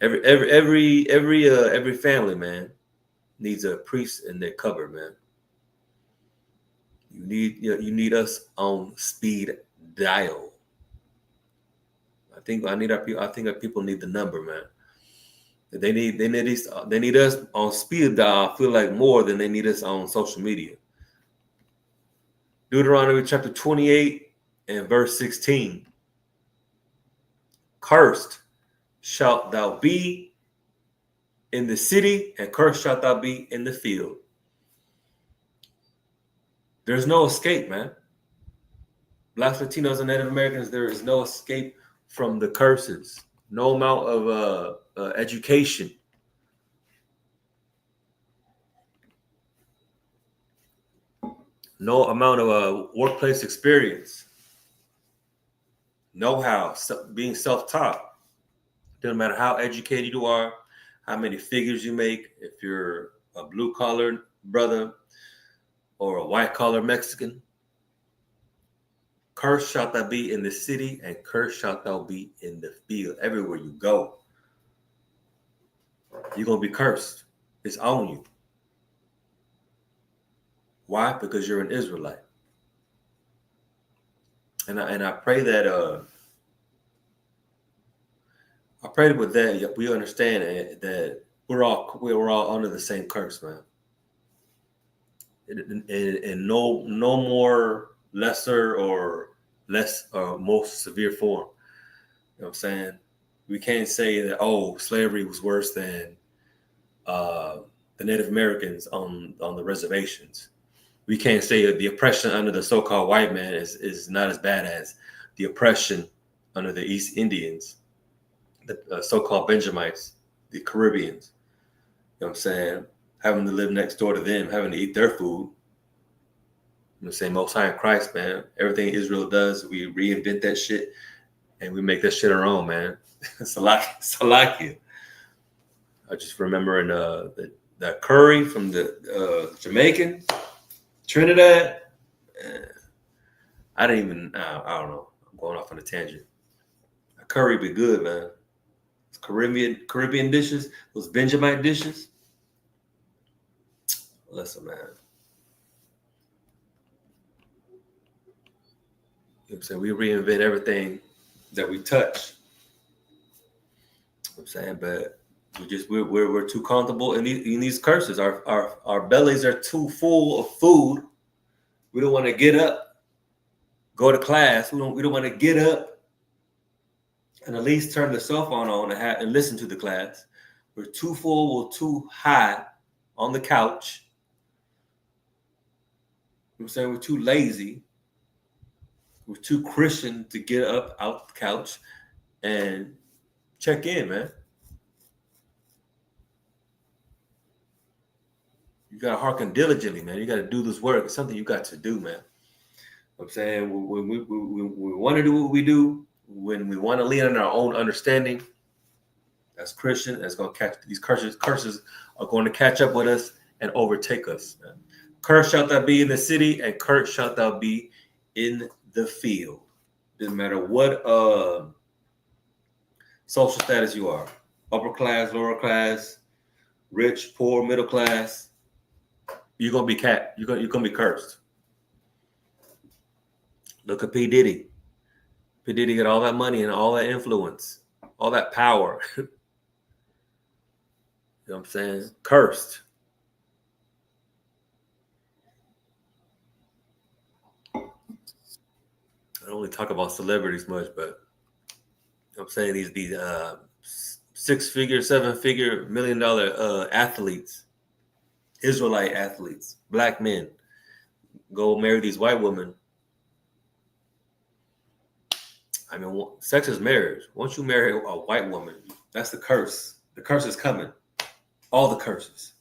every family, man, needs a priest in their cupboard, man. You need us on speed dial. I think our people need the number, man. They need us on speed dial. I feel like more than they need us on social media. Deuteronomy chapter 28 and verse 16. Cursed shalt thou be in the city, and cursed shalt thou be in the field. There's no escape, man. Blacks, Latinos, and Native Americans, there is no escape from the curses. No amount of education, no amount of workplace experience, know-how, being self-taught. Doesn't matter how educated you are, how many figures you make, if you're a blue-collar brother or a white-collar Mexican. Cursed shalt thou be in the city, and cursed shalt thou be in the field. Everywhere you go, you're going to be cursed. It's on you. Why? Because you're an Israelite. And I pray that with that we understand that we're all under the same curse, man. And no more lesser or less most severe form. You know what I'm saying? We can't say that slavery was worse than the Native Americans on the reservations. We can't say that the oppression under the so-called white man is not as bad as the oppression under the East Indians, the so-called Benjamites, the Caribbeans. You know what I'm saying? Having to live next door to them, having to eat their food. You know, saying Most High in Christ, man. Everything Israel does, we reinvent that shit and we make that shit our own, man. Salakia. I just remembering the curry from the Jamaican, Trinidad. I don't know. I'm going off on a tangent. A curry be good, man. Caribbean dishes, those Benjamite dishes. Listen, man. You know what I'm saying? We reinvent everything that we touch. You know what I'm saying, but we're too comfortable in these curses. Our bellies are too full of food. We don't want to get up, go to class. We don't want to get up and at least turn the cell phone on and listen to the class. We're too full, we're too high on the couch. You know what I'm saying? We're too lazy. We're too Christian to get up out the couch and check in, man. You got to hearken diligently, man. You got to do this work. It's something you got to do, man. You know what I'm saying? When we want to do what we do, when we want to lean on our own understanding, as Christian, that's going to catch these curses. Curses are going to catch up with us and overtake us, man. Cursed shalt thou be in the city, and cursed shalt thou be in the field. Doesn't matter what social status you are, upper class, lower class, rich, poor, middle class. You're gonna be you're gonna be cursed. Look at P. Diddy. P. Diddy got all that money and all that influence, all that power. You know what I'm saying? Cursed. I don't really talk about celebrities much, but you know what I'm saying these 6-figure, 7-figure, $1 million athletes, Israelite athletes, black men, go marry these white women. I mean, sex is marriage. Once you marry a white woman, that's the curse. The curse is coming. All the curses.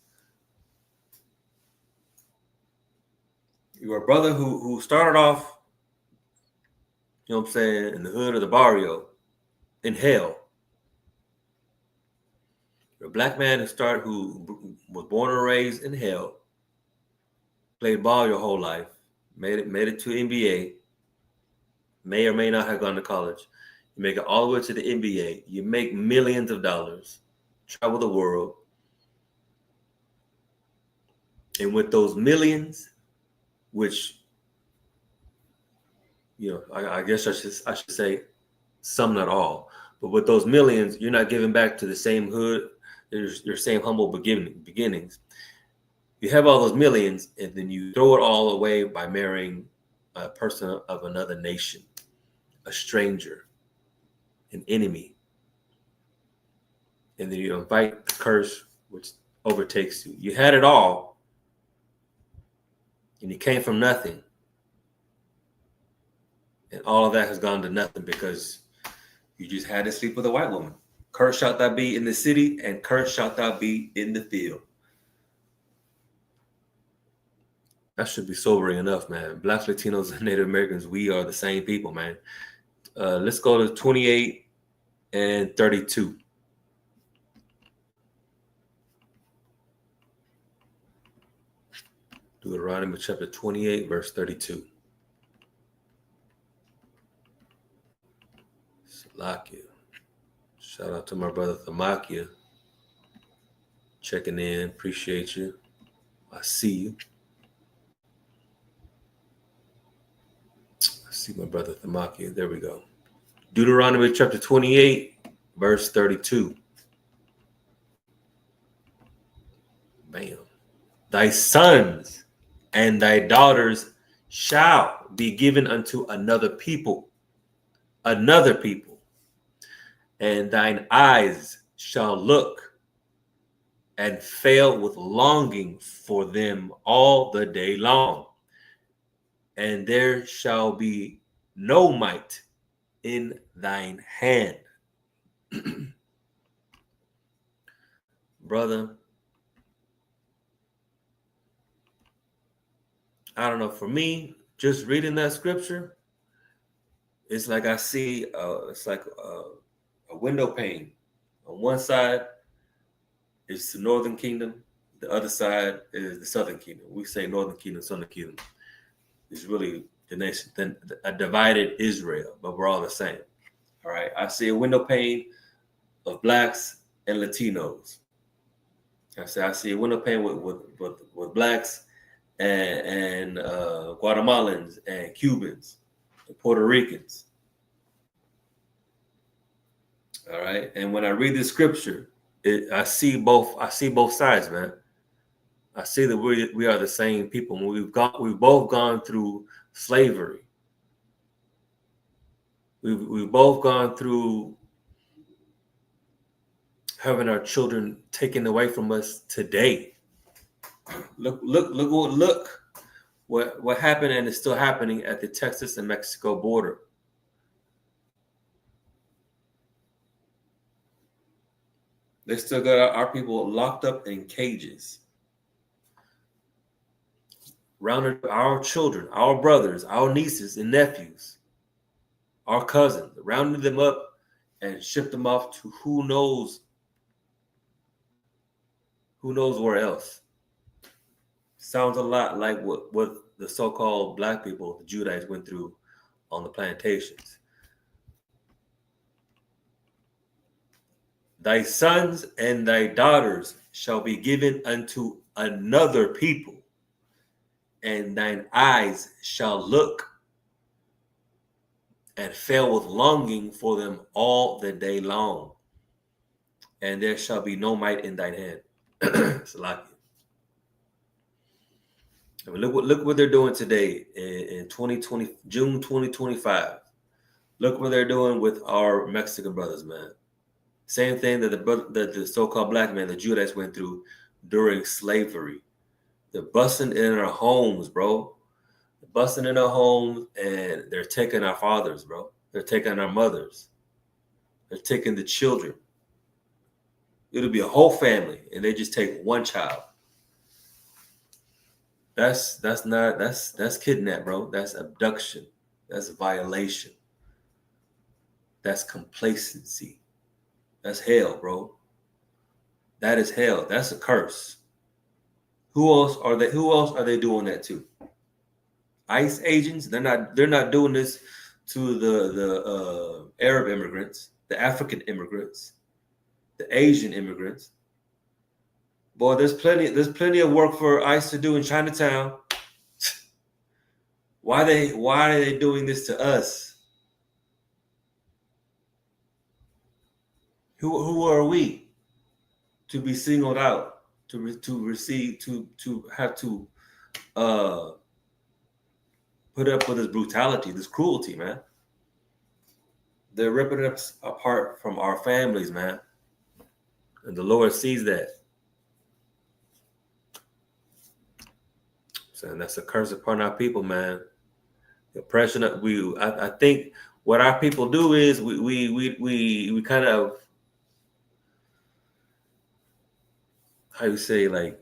You're a brother who started off, you know what I'm saying, in the hood of the barrio, in hell. You're a black man who was born and raised in hell, played ball your whole life, made it to NBA, may or may not have gone to college. You make it all the way to the NBA. You make millions of dollars, travel the world. And with those millions, which, you know, I guess I should say some, not all, but with those millions, you're not giving back to the same hood, your same humble beginnings. You have all those millions, and then you throw it all away by marrying a person of another nation, a stranger, an enemy. And then you invite the curse, which overtakes you. You had it all, and you came from nothing. And all of that has gone to nothing because you just had to sleep with a white woman. Cursed shalt thou be in the city, and cursed shalt thou be in the field. That should be sobering enough, man. Blacks, Latinos, and Native Americans, we are the same people, man. Let's go to 28 and 32. Deuteronomy chapter 28, verse 32. Salakia. Shout out to my brother Thamakia. Checking in. Appreciate you. I see you. I see my brother Thamakia. There we go. Deuteronomy chapter 28, verse 32. Bam. Thy sons and thy daughters shall be given unto another people, and thine eyes shall look and fail with longing for them all the day long, and there shall be no might in thine hand. Brother, I don't know, for me, just reading that scripture, it's like I see, it's like a window pane. On one side is the northern kingdom, the other side is the southern kingdom. We say northern kingdom, southern kingdom. It's really the nation, a divided Israel, but we're all the same. All right, I see a window pane of blacks and Latinos. I see a window pane with blacks and Guatemalans and Cubans and Puerto Ricans. All right, and when I read the scripture, I see both sides, man. I see that we are the same people. We've both gone through slavery. We've both gone through having our children taken away from us today. Look what happened and is still happening at the Texas and Mexico border. They still got our people locked up in cages. Rounded our children, our brothers, our nieces and nephews, our cousins, rounded them up and shipped them off to who knows where else. Sounds a lot like what the so-called black people, the Judites, went through on the plantations. Thy sons and thy daughters shall be given unto another people, and thine eyes shall look and fail with longing for them all the day long, and there shall be no might in thine hand. Salakia. I mean, look what they're doing today in 2020, June 2025. Look what they're doing with our Mexican brothers, man. Same thing that the so-called black man, the Judites, went through during slavery. They're busting in our homes, bro. They're busting in our homes, and they're taking our fathers, bro. They're taking our mothers. They're taking the children. It'll be a whole family, and they just take one child. That's kidnap, bro. That's abduction. That's violation. That's complacency. That's hell, bro. That is hell. That's a curse. Who else are they doing that to? ICE agents? They're not doing this to the Arab immigrants, the African immigrants, the Asian immigrants. Boy, there's plenty of work for ICE to do in Chinatown. Why are they doing this to us? Who are we to be singled out, to have to put up with this brutality, this cruelty, man? They're ripping us apart from our families, man, and the Lord sees that. So that's a curse upon our people, man. Oppression. I think what our people do is we kind of, how you say, like,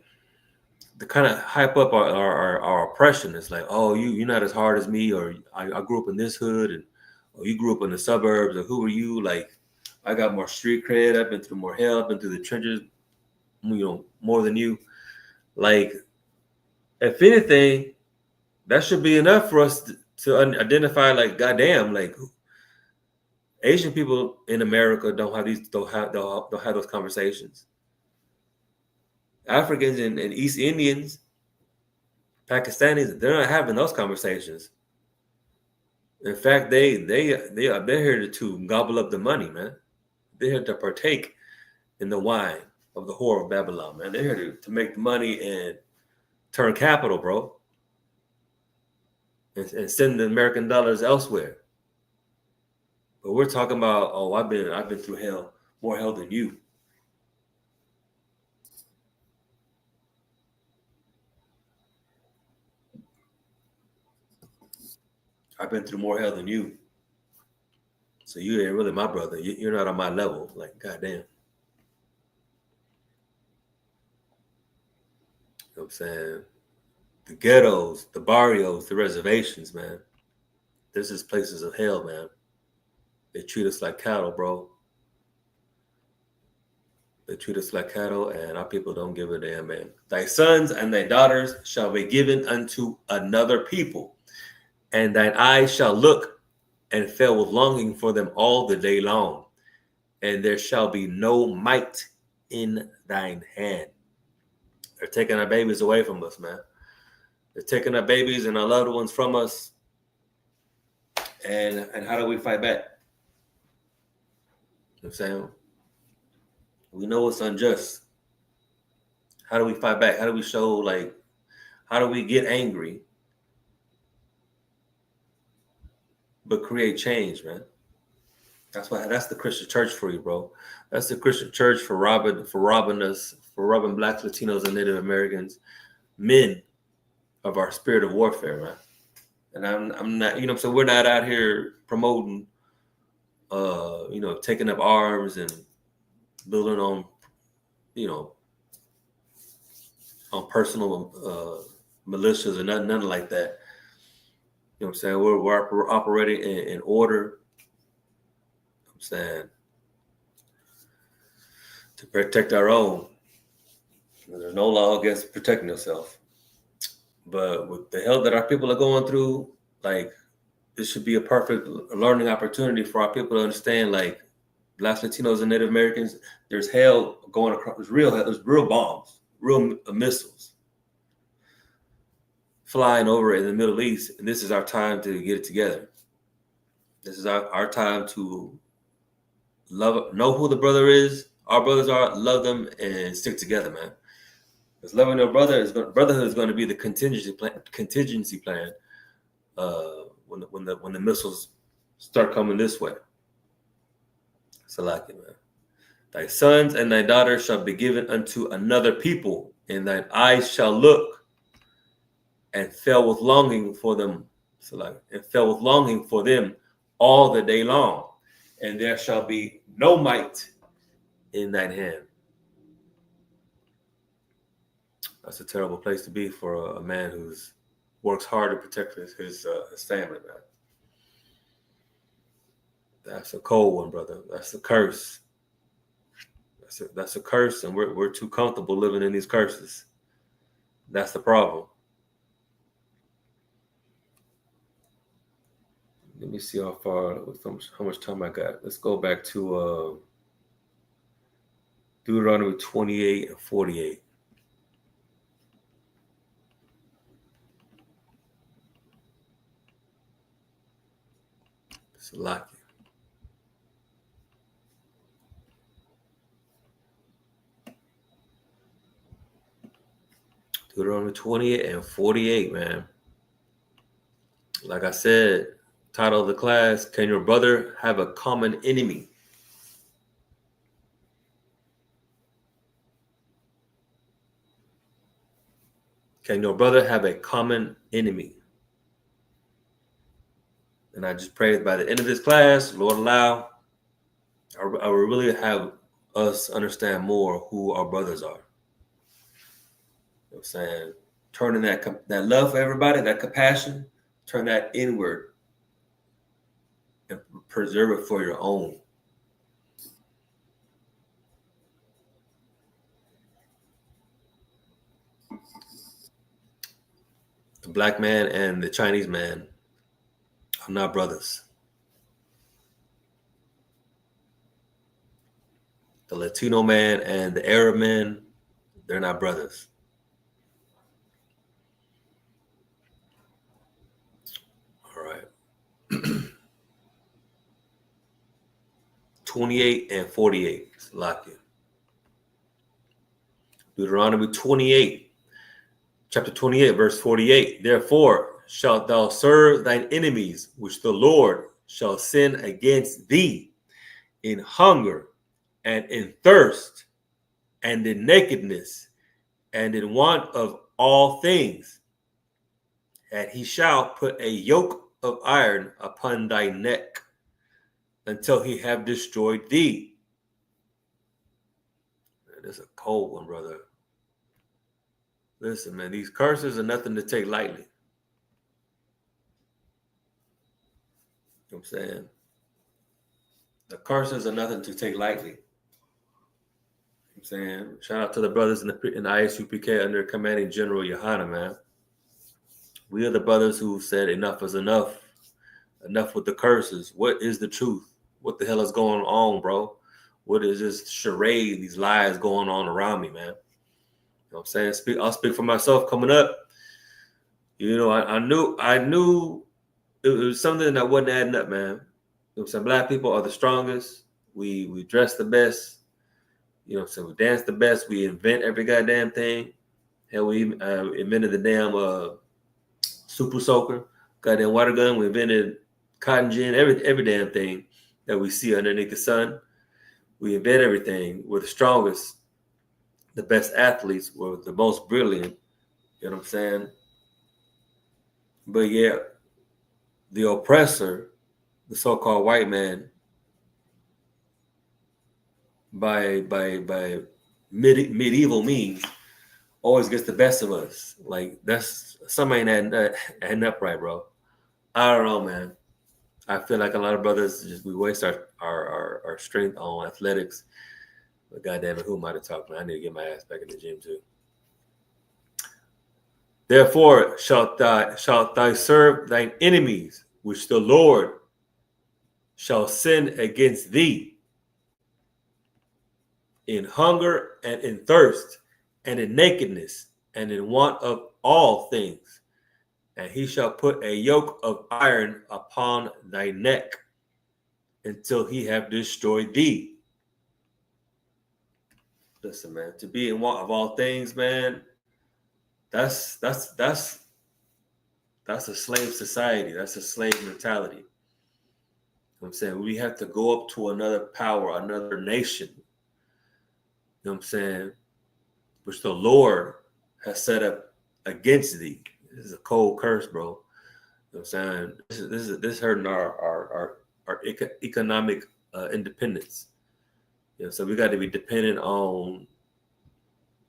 to kind of hype up our oppression. It's like, oh, you're not as hard as me, or I grew up in this hood, and or you grew up in the suburbs, or who are you? Like, I got more street cred. I've been through more hell. I've been through the trenches, more than you. Like, if anything, that should be enough for us to identify. Like, goddamn, like Asian people in America don't have those conversations. Africans and East Indians, Pakistanis, they're not having those conversations. In fact, they're here to gobble up the money, man. They're here to partake in the wine of the whore of Babylon, man. They're here to make the money and turn capital, bro, and send the American dollars elsewhere. But we're talking about, oh, I've been through hell, more hell than you. I've been through more hell than you. So you ain't really my brother. You're not on my level. Like, goddamn. You know what I'm saying? The ghettos, the barrios, the reservations, man. This is places of hell, man. They treat us like cattle, bro. They treat us like cattle, and our people don't give a damn, man. Thy sons and thy daughters shall be given unto another people, and thine eyes shall look and fail with longing for them all the day long, and there shall be no might in thine hand. They're taking our babies away from us, man. They're taking our babies and our loved ones from us. And how do we fight back? You know what I'm saying? We know it's unjust. How do we fight back? How do we show, like, how do we get angry but create change, man? That's the Christian church for you, bro. That's the Christian church for robbing us, for robbing Blacks, Latinos, and Native Americans, men, of our spirit of warfare, man. And I'm not, so we're not out here promoting, taking up arms and building on, on personal militias or nothing like that. You know what I'm saying? We're operating in order. I'm saying, to protect our own. There's no law against protecting yourself. But with the hell that our people are going through, like, this should be a perfect learning opportunity for our people to understand, like, Blacks, Latinos, and Native Americans, there's hell going across. There's real bombs, real missiles flying over in the Middle East. And this is our time to get it together. This is our time to know who the brother is. Our brothers are, love them, and stick together, man. Because loving your brotherhood is going to be the contingency plan. When the missiles start coming this way. Salaki, man. Thy sons and thy daughters shall be given unto another people, and thine eyes shall look and fail with longing for them. Salaki, and fail with longing for them all the day long, and there shall be no might in thine hand. That's a terrible place to be for a man who's works hard to protect his family, man. That's a cold one, brother. That's a curse. That's a curse, and we're too comfortable living in these curses. That's the problem. Let me see how much time I got. Let's go back to Deuteronomy 28 and 48. It's a lot. Deuteronomy 28 and 48, man. Like I said, title of the class, can your brother have a common enemy? Can your brother have a common enemy? And I just pray by the end of this class, Lord allow, I will really have us understand more who our brothers are. You know what I'm saying? Turning that love for everybody, that compassion, turn that inward and preserve it for your own. The black man and the Chinese man are not brothers. The Latino man and the Arab man, they're not brothers. All right. 28 and 48. Lock it. Deuteronomy 28, chapter 28, verse 48. Therefore shalt thou serve thine enemies, which the Lord shall send against thee in hunger and in thirst and in nakedness and in want of all things. And he shall put a yoke of iron upon thy neck until he have destroyed thee. That is a cold one, brother. Listen, man, these curses are nothing to take lightly. You know what I'm saying? The curses are nothing to take lightly. You know what I'm saying? Shout out to the brothers in the ISUPK under Commanding General Johanna, man. We are the brothers who said enough is enough. Enough with the curses. What is the truth? What the hell is going on, bro? What is this charade, these lies going on around me, man? You know what I'm saying? I'll speak for myself coming up. You know, I knew it was something that wasn't adding up, man. You know what I'm saying? Black people are the strongest. We dress the best. You know what I'm saying? We dance the best. We invent every goddamn thing. Hell, we invented the damn super soaker, goddamn water gun. We invented cotton gin, every damn thing that we see underneath the sun. We invent everything. We're the strongest, the best athletes. We're the most brilliant. You know what I'm saying? But yeah, the oppressor, the so-called white man, by medieval means, always gets the best of us. Like that's something ain't adding up right, bro. I don't know, man. I feel like a lot of brothers we waste our strength on athletics. But goddamn it, who am I to talk, man? I need to get my ass back in the gym too. Therefore shalt thou serve thine enemies, which the Lord shall send against thee in hunger and in thirst and in nakedness and in want of all things. And he shall put a yoke of iron upon thy neck until he have destroyed thee. Listen, man, to be in want of all things, man, that's a slave society. That's a slave mentality. You know what I'm saying? We have to go up to another power, another nation. You know what I'm saying? Which the Lord has set up against thee. This is a cold curse, bro. You know what I'm saying? This is hurting our economic independence. You know, so we got to be dependent on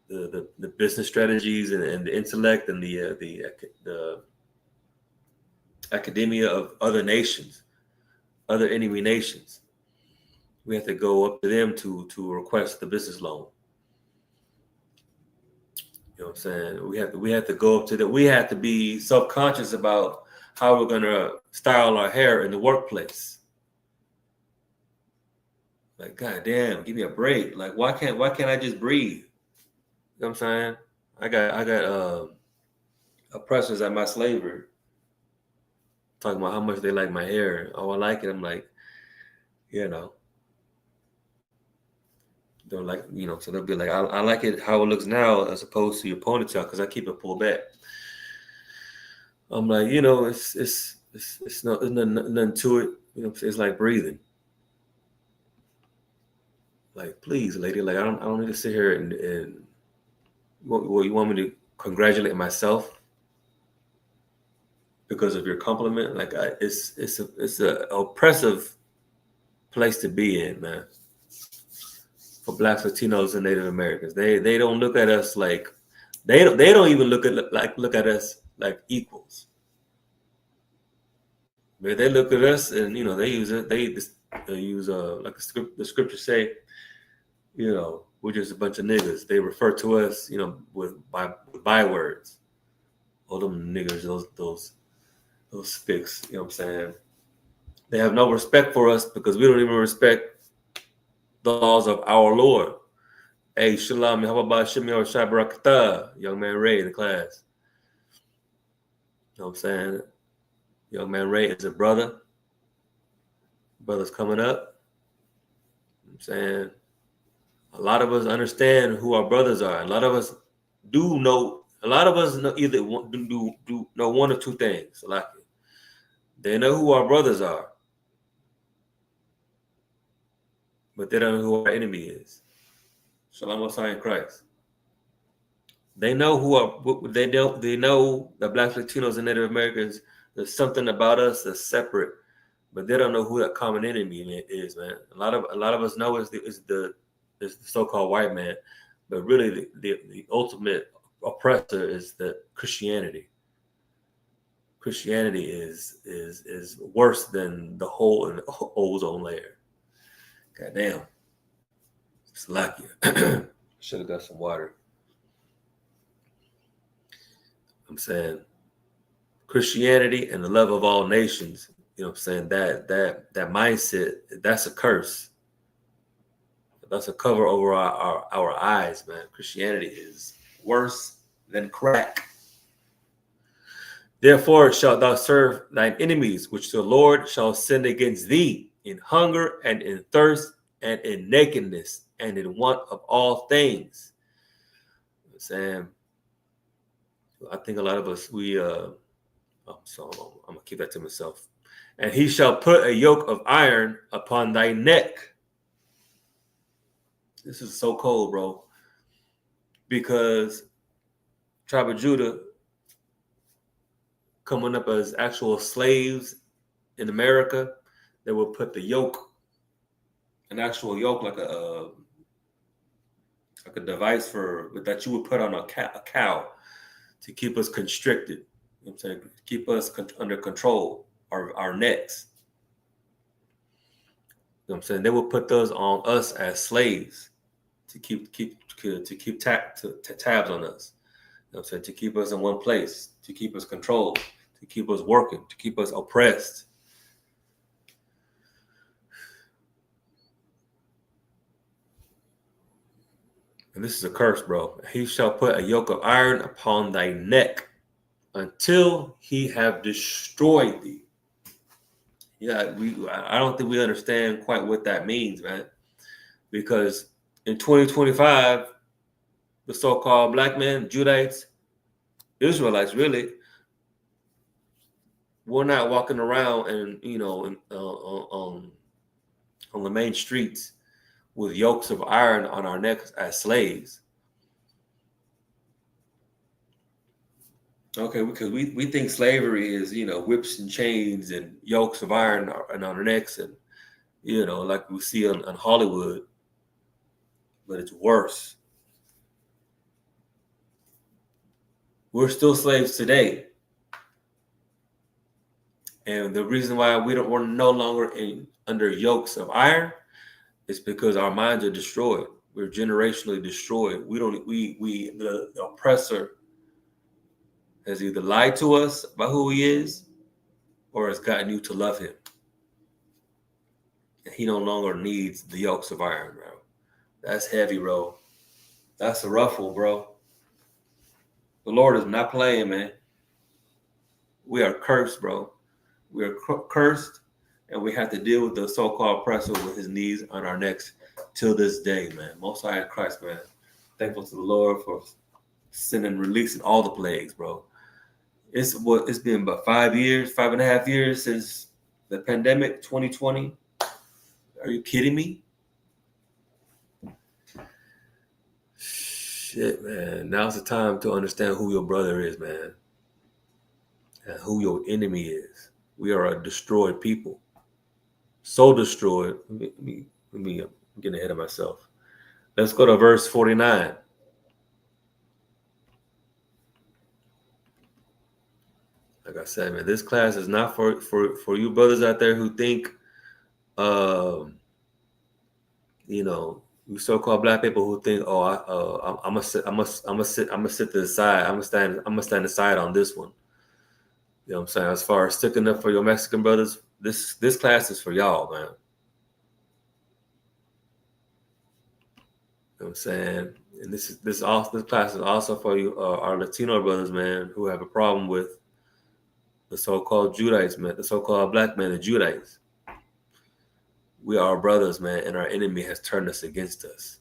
the business strategies and the intellect and the academia of other nations, other enemy nations. We have to go up to them to request the business loan. You know what I'm saying? We have to go up to them. We have to be self-conscious about how we're gonna style our hair in the workplace. Like, goddamn, give me a break. Like, why can't I just breathe? You know what I'm saying? I got oppressors at my slavery talking about how much they like my hair. Oh, I like it. I'm like, you know. They're like, you know, so they'll be like, I like it how it looks now as opposed to your ponytail because I keep it pulled back. I'm like, you know, it's nothing to it. You know, it's like breathing. Like, please, lady, like I don't need to sit here and what you want me to congratulate myself? because of your compliment. Like it's a oppressive place to be in, man. For Blacks, Latinos, and Native Americans, they don't look at us like they don't even look at us like equals. But they look at us and they use it. They use like the scripture say, we're just a bunch of niggas. They refer to us, with bywords. All them niggers, those sticks. You know what I'm saying? They have no respect for us because we don't even respect the laws of our Lord. Hey, Shalom, how about Shimmy or Shabarakata? Young man Ray in the class. You know what I'm saying? Young man Ray is a brother. Brother's coming up. You know what I'm saying? A lot of us understand who our brothers are. A lot of us do know. A lot of us know either do know one or two things. Like they know who our brothers are, but they don't know who our enemy is. Shalom Messiah in Christ. They know they know that Blacks, Latinos, and Native Americans. There's something about us that's separate, but they don't know who that common enemy is, man. A lot of us know is the so-called white man, but really the ultimate oppressor is the Christianity. Christianity is worse than the hole in the ozone layer. Goddamn, it's lucky. Should have got some water. I'm saying Christianity and the love of all nations. You know what I'm saying? That mindset, that's a curse. That's a cover over our eyes, man. Christianity is worse than crack. Therefore shalt thou serve thine enemies, which the Lord shall send against thee in hunger and in thirst and in nakedness and in want of all things. You know what I'm saying? I think a lot of us, so I'm gonna keep that to myself. And he shall put a yoke of iron upon thy neck. This is so cold, bro. Because tribe of Judah coming up as actual slaves in America, they will put the yoke, an actual yoke, like a device that you would put on a cow to keep us constricted. You know what I'm saying? Keep us under control, our necks. You know what I'm saying? They will put those on us as slaves to keep tabs on us. You know what I'm saying? To keep us in one place, to keep us controlled, to keep us working, to keep us oppressed. And this is a curse, bro. He shall put a yoke of iron upon thy neck until he have destroyed thee. Yeah, I don't think we understand quite what that means, man. Because in 2025, the so-called black men, Judites, Israelites, really, we're not walking around and on the main streets with yokes of iron on our necks as slaves. Okay, because we think slavery is whips and chains and yokes of iron on our necks and like we see on Hollywood, but it's worse. We're still slaves today. And the reason why we're no longer under yokes of iron is because our minds are destroyed. We're generationally destroyed. The oppressor has either lied to us about who he is or has gotten you to love him. And he no longer needs the yokes of iron, bro. That's heavy, bro. That's a rough one, bro. The Lord is not playing, man. We are cursed, bro. We are cursed, and we have to deal with the so-called oppressor with his knees on our necks till this day, man. Most High in Christ, man. Thankful to the Lord for sending and releasing all the plagues, bro. It's been about 5.5 years since the pandemic, 2020. Are you kidding me? Shit, man. Now's the time to understand who your brother is, man. and who your enemy is. We are a destroyed people. So destroyed. Let me I'm getting ahead of myself. Let's go to verse 49. Like I said, man, this class is not for you brothers out there who think, you know, you so-called black people who think, oh, I'm gonna sit to the side. I'm gonna stand aside on this one. You know what I'm saying? As far as sticking up for your Mexican brothers, this class is for y'all, man. You know what I'm saying? And this class is also for you, our Latino brothers, man, who have a problem with the so-called Judites, man, the so-called black men, the Judites. We are our brothers, man, and our enemy has turned us against us.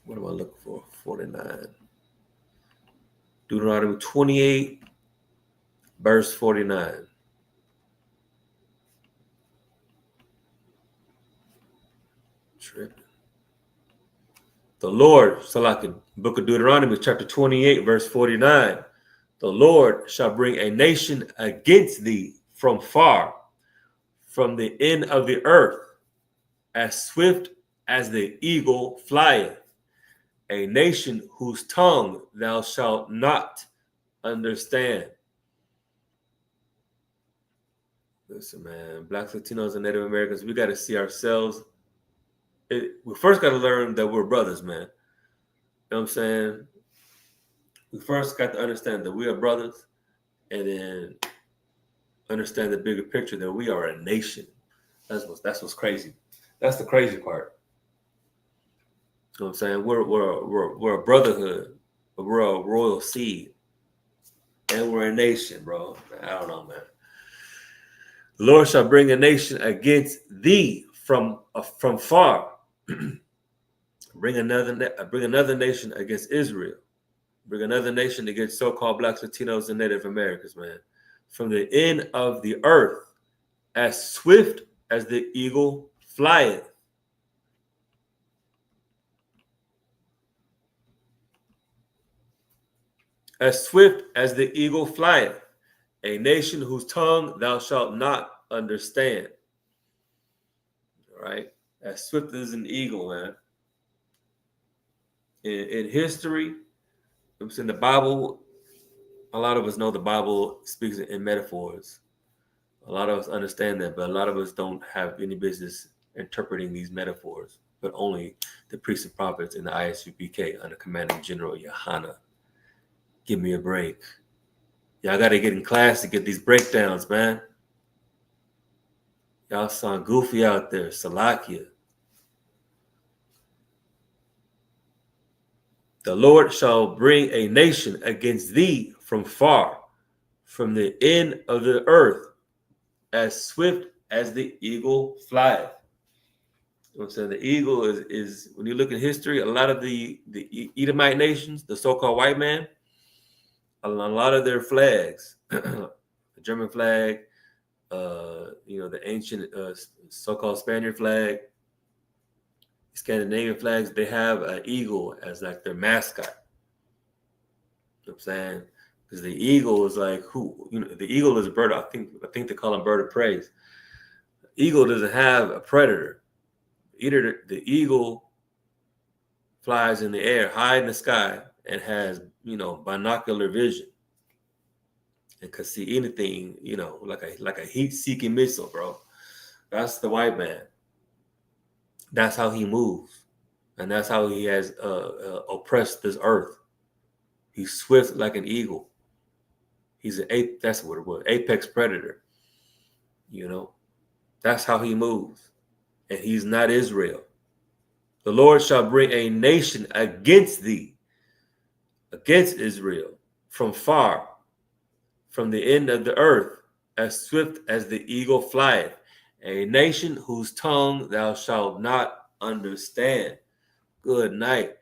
What am I looking for? 49. Deuteronomy 28, verse 49. Tripping. The Lord, Salakin, Book of Deuteronomy, chapter 28, verse 49. The Lord shall bring a nation against thee from far, from the end of the earth, as swift as the eagle flieth, a nation whose tongue thou shalt not understand. Listen, man, Blacks, Latinos, and Native Americans, we got to see ourselves. We first got to learn that we're brothers, man. You know what I'm saying? We first got to understand that we are brothers, and then understand the bigger picture that we are a nation. That's what's crazy. That's the crazy part. You know what I'm saying? We're a brotherhood, but we're a royal seed, and we're a nation, bro. I don't know, man. The Lord shall bring a nation against thee from far. bring another nation against Israel. Bring another nation against so-called Blacks, Latinos, and Native Americans, man. From the end of the earth, as swift as the eagle flieth. As swift as the eagle flieth, a nation whose tongue thou shalt not understand. All right? As swift as an eagle, man. In history, it's in the Bible. A lot of us know the Bible speaks in metaphors. A lot of us understand that, but a lot of us don't have any business interpreting these metaphors, but only the priests and prophets in the ISUPK under Commanding General Yohana. Give me a break. Y'all got to get in class to get these breakdowns, man. Y'all sound goofy out there. Salakia. The Lord shall bring a nation against thee from far, from the end of the earth, as swift as the eagle flieth. You know what I'm saying? The eagle is when you look at history, a lot of the Edomite nations, the so-called white man, a lot of their flags, the German flag, the ancient so-called Spaniard flag, Scandinavian flags, they have an eagle as like their mascot. You know what I'm saying? Because the eagle is like the eagle is a bird. I think they call him bird of prey. The eagle doesn't have a predator. Either the eagle flies in the air, high in the sky, and has binocular vision and can see anything, like a heat-seeking missile, bro. That's the white man. That's how he moves, and that's how he has oppressed this earth. He's swift like an eagle. He's that's what it was, apex predator. That's how he moves, and he's not Israel. The Lord shall bring a nation against thee, against Israel, from far, from the end of the earth, as swift as the eagle flieth, a nation whose tongue thou shalt not understand. Good night.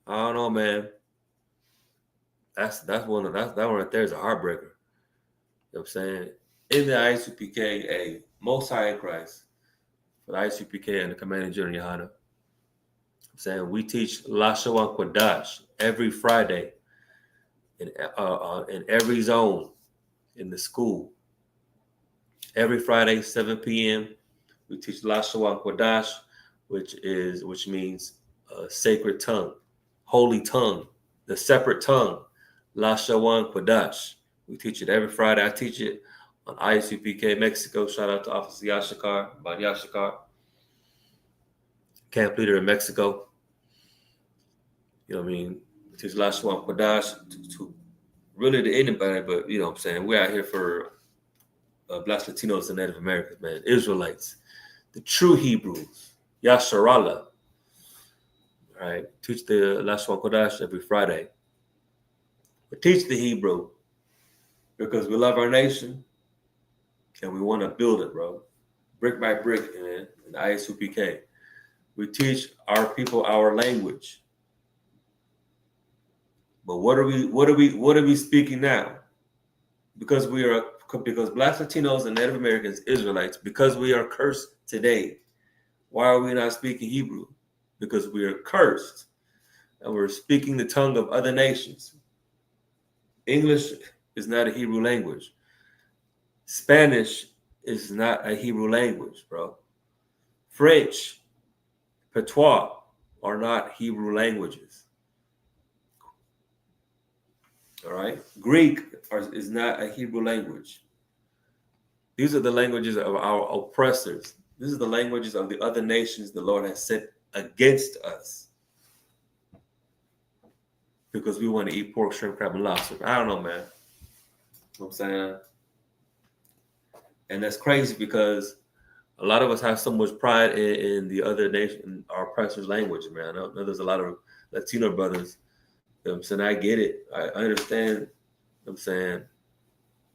I don't know, man. That one right there is a heartbreaker. You know what I'm saying? In the ISUPK, a Most High in Christ, for the ISUPK and the Commanding General Yohana, I'm saying we teach Lashawan Kwadash every Friday in every zone in the school. Every Friday, 7 p.m., we teach Lashawan Kodash, which means sacred tongue, holy tongue, the separate tongue, Lashawan Kodash. We teach it every Friday. I teach it on ISUPK Mexico. Shout out to Officer Yashikar, Ban Yashikar, camp leader in Mexico. You know what I mean? We teach Lashawan Kodash to really to anybody, but you know what I'm saying? We're out here for Black Latinos and Native Americans, man, Israelites, the true Hebrews, Yasharallah. All right, teach the Lashawan Kodash every Friday. We teach the Hebrew because we love our nation and we want to build it, bro. Brick by brick, man, in ISUPK. We teach our people our language. But what are we speaking now? Because Black Latinos and Native Americans, Israelites, because we are cursed today. Why are we not speaking Hebrew? Because we are cursed and we're speaking the tongue of other nations. English is not a Hebrew language. Spanish is not a Hebrew language, bro. French, patois are not Hebrew languages. All right? Greek is not a Hebrew language. These are the languages of our oppressors. These are the languages of the other nations the Lord has sent against us. Because we want to eat pork, shrimp, crab, and lobster. I don't know, man. You know what I'm saying? And that's crazy because a lot of us have so much pride in the other nation, our oppressors' language, man. I know there's a lot of Latino brothers. You know what I'm saying? I get it. I understand. You know what I'm saying?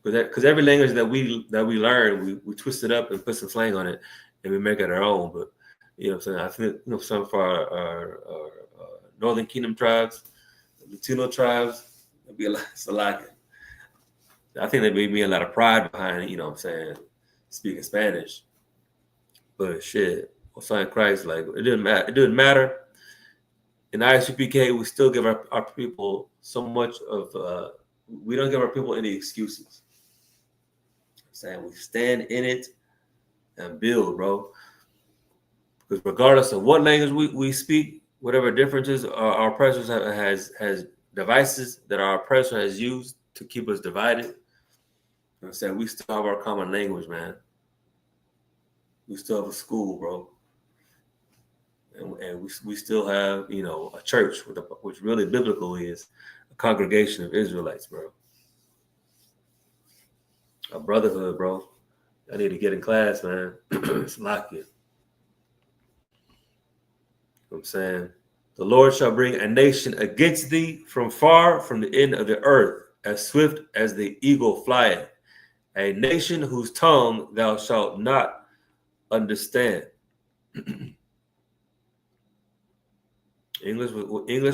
Because every language that we learn, we twist it up and put some slang on it, and we make it our own. But you know what I'm saying? I think some of our Northern Kingdom tribes, Latino tribes, it'd be a lot. I think there may be a lot of pride behind, you know what I'm saying, speaking Spanish. But shit, Messiah Christ, like it didn't matter. It didn't matter. In ISUPK, we still give our people so much of. We don't give our people any excuses. I'm saying we stand in it and build, bro. Because regardless of what language we speak, whatever differences our oppressors has devices that our oppressor has used to keep us divided. You know what I'm saying? We still have our common language, man. We still have a school, bro. And we still have, you know, a church, which really biblical is a congregation of Israelites, bro. A brotherhood, bro. I need to get in class, man. It's locked in. You know what I'm saying? The Lord shall bring a nation against thee from far from the end of the earth, as swift as the eagle flieth. A nation whose tongue thou shalt not understand. English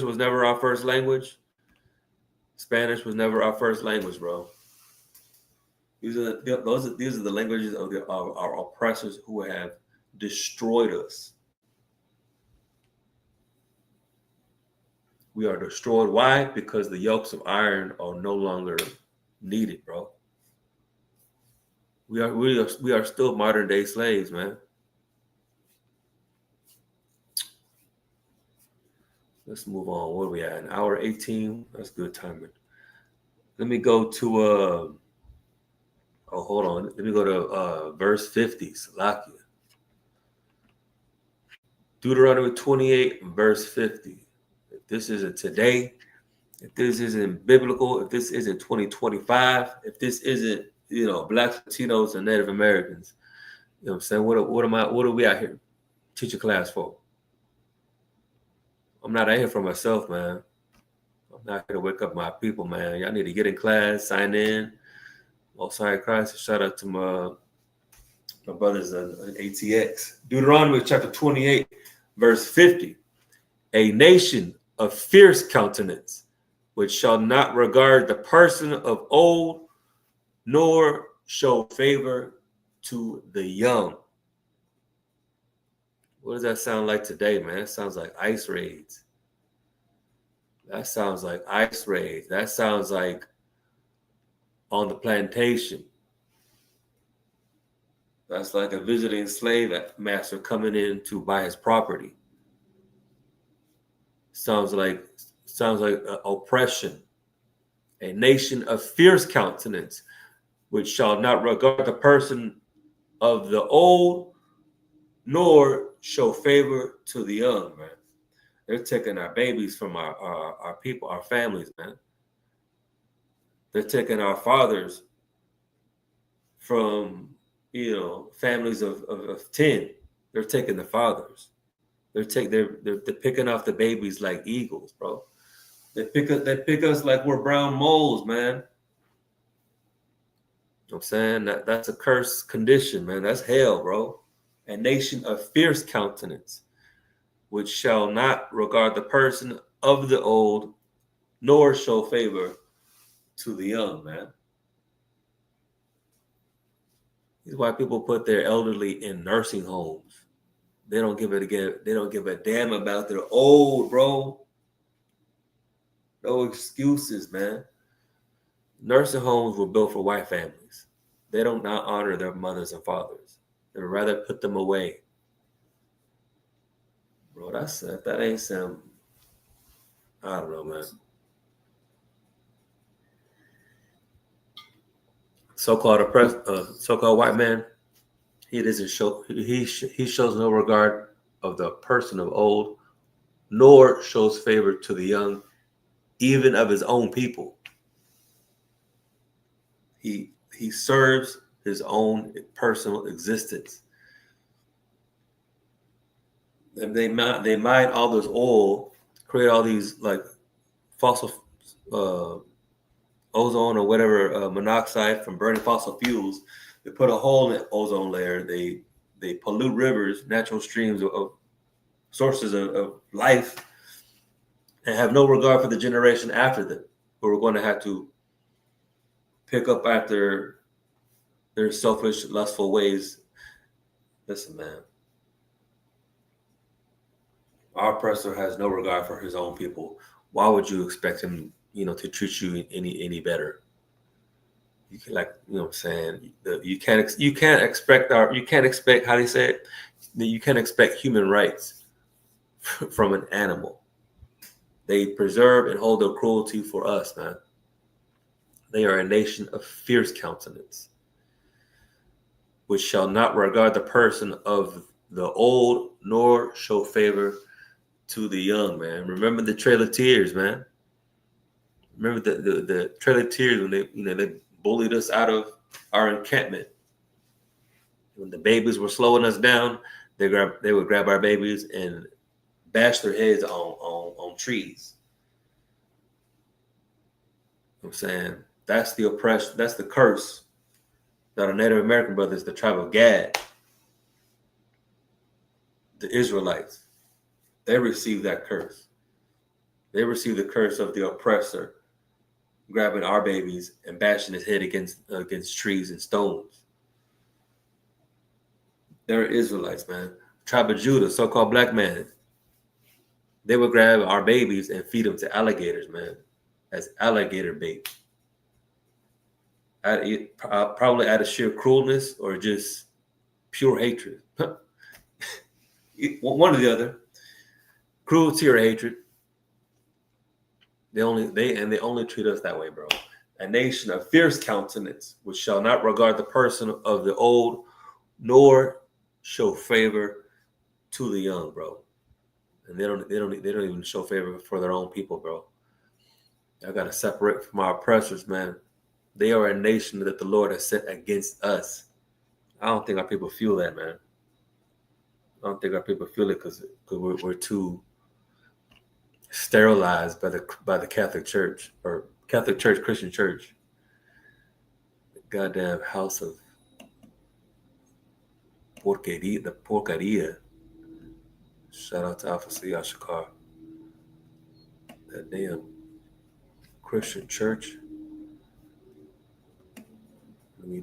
was never our first language. Spanish was never our first language, bro. These are the languages of our oppressors who have destroyed us. We are destroyed. Why? Because the yokes of iron are no longer needed, bro. We are still modern day slaves, man. Let's move on. What are we at? An hour 18. That's good timing. Let me go to hold on. Let me go to verse 50. Salakia. Deuteronomy 28, verse 50. If this isn't today, if this isn't biblical, if this isn't 2025, if this isn't, you know, Black Latinos and Native Americans, you know what I'm saying? What are we out here teaching class for? I'm not out here for myself, man. I'm not here to wake up my people, man. Y'all need to get in class, sign in. Messiah Christ, shout out to my brothers on ATX. Deuteronomy chapter 28, verse 50. A nation of fierce countenance, which shall not regard the person of old, nor show favor to the young. What does that sound like today, man? It sounds like ICE raids. That sounds like ice raids. That sounds like on the plantation. That's like a visiting slave master coming in to buy his property. Sounds like oppression. A nation of fierce countenance, which shall not regard the person of the old, nor show favor to the young, man. They're taking our babies from our people, our families, man. They're taking our fathers from, families of 10. They're taking the fathers. They're picking off the babies like eagles, bro. They pick us like we're brown moles, man. You know what I'm saying? That's a cursed condition, man. That's hell, bro. A nation of fierce countenance, which shall not regard the person of the old, nor show favor to the young, man. These white people put their elderly in nursing homes. They don't give a damn about their old, bro. No excuses, man. Nursing homes were built for white families. They don't not honor their mothers and fathers. They would rather put them away. Bro, that ain't some, I don't know, man. So-called white man, he shows no regard of the person of old, nor shows favor to the young, even of his own people. He serves his own personal existence. And they mine all this oil, create all these like fossil ozone or whatever monoxide from burning fossil fuels. They put a hole in the ozone layer. They pollute rivers, natural streams of sources of life, and have no regard for the generation after them, who are going to have to pick up after their selfish, lustful ways. Listen, man. Our oppressor has no regard for his own people. Why would you expect him, to treat you any better? You can, like, what I'm saying, you can't expect how they say it. You can't expect human rights from an animal. They preserve and hold their cruelty for us, man. They are a nation of fierce countenance, which shall not regard the person of the old, nor show favor to the young, man. Remember the Trail of Tears, man. Remember the Trail of Tears when they bullied us out of our encampment. When the babies were slowing us down, they would grab our babies and bash their heads on trees. You know what I'm saying? That's the oppression. That's the curse that our Native American brothers, the tribe of Gad, the Israelites, they received that curse. They received the curse of the oppressor grabbing our babies and bashing his head against trees and stones. They're Israelites, man. Tribe of Judah, so-called black man, they would grab our babies and feed them to alligators, man, as alligator bait. Probably out of sheer cruelness or just pure hatred. One or the other. Cruelty or hatred. They only treat us that way, bro. A nation of fierce countenance, which shall not regard the person of the old, nor show favor to the young, bro. And they don't even show favor for their own people, bro. I gotta separate from our oppressors, man. They are a nation that the Lord has set against us. I don't think our people feel that, man. I don't think our people feel it because we're too sterilized by the Catholic Church or Catholic Church, Christian Church. The goddamn house of porqueria. Shout out to Alpha C. Ashakar. That damn Christian Church. Let me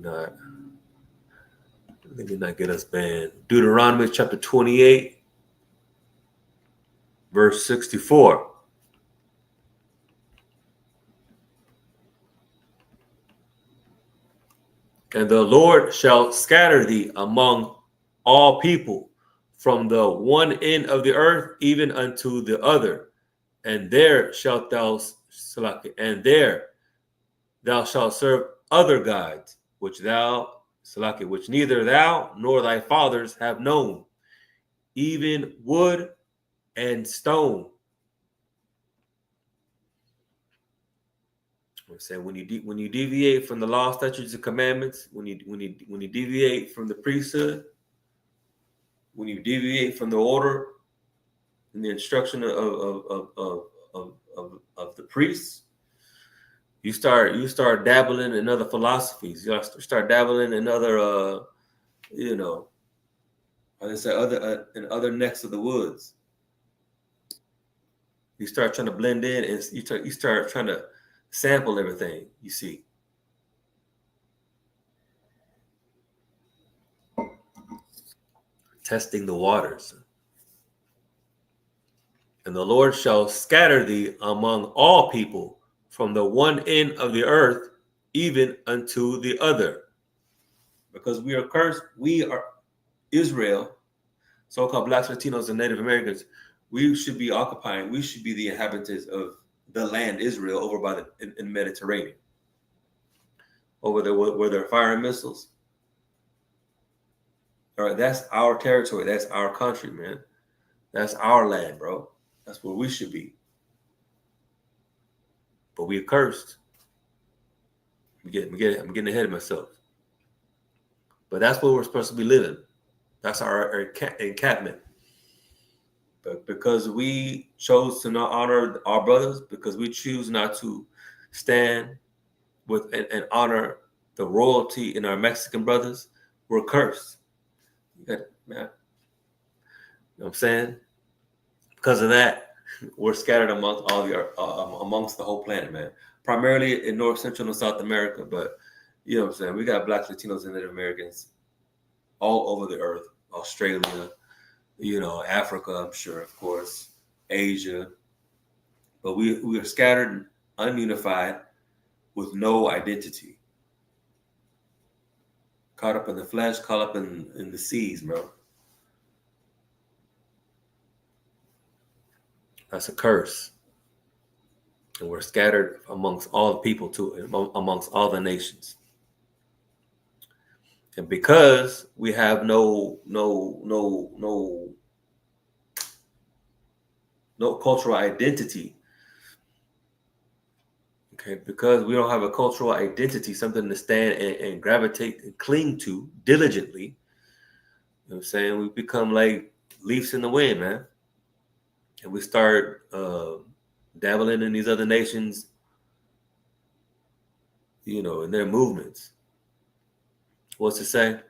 not get us banned. Deuteronomy chapter 28, verse 64. And the Lord shall scatter thee among all people, from the one end of the earth even unto the other, and there shalt thou and there thou shalt serve other gods, which neither thou nor thy fathers have known, even wood and stone. I'm saying when you deviate from the law, statutes, and commandments, when you deviate from the priesthood, when you deviate from the order and the instruction of the priests, you start dabbling in other philosophies. You start dabbling in other like I said, in other necks of the woods. You start trying to blend in, and you start trying to sample everything you see. Testing the waters. And the Lord shall scatter thee among all people, from the one end of the earth even unto the other. Because we are cursed, we are Israel, so-called Blacks, Latinos, and Native Americans. We should be occupying, we should be the inhabitants of the land Israel over by the Mediterranean. Over there where they're firing missiles. All right, that's our territory. That's our country, man. That's our land, bro. That's where we should be. But we're cursed. I'm getting ahead of myself. But that's where we're supposed to be living. That's our encampment. But because we chose to not honor our brothers, because we choose not to stand with and honor the royalty in our Mexican brothers, we're cursed. Man. You know what I'm saying? Because of that, we're scattered amongst amongst the whole planet, man. Primarily in North, Central, and South America, but you know what I'm saying? We got Blacks, Latinos, and Native Americans all over the earth. Australia, Africa, I'm sure, of course, Asia. But we are scattered, ununified, with no identity. Caught up in the flesh, caught up in the seas, bro. That's a curse. And we're scattered amongst all the people too, amongst all the nations. And because we have no cultural identity, okay, because we don't have a cultural identity, something to stand and gravitate and cling to diligently, you know what I'm saying? We become like leaves in the wind, man. And we start dabbling in these other nations, in their movements. What's it say?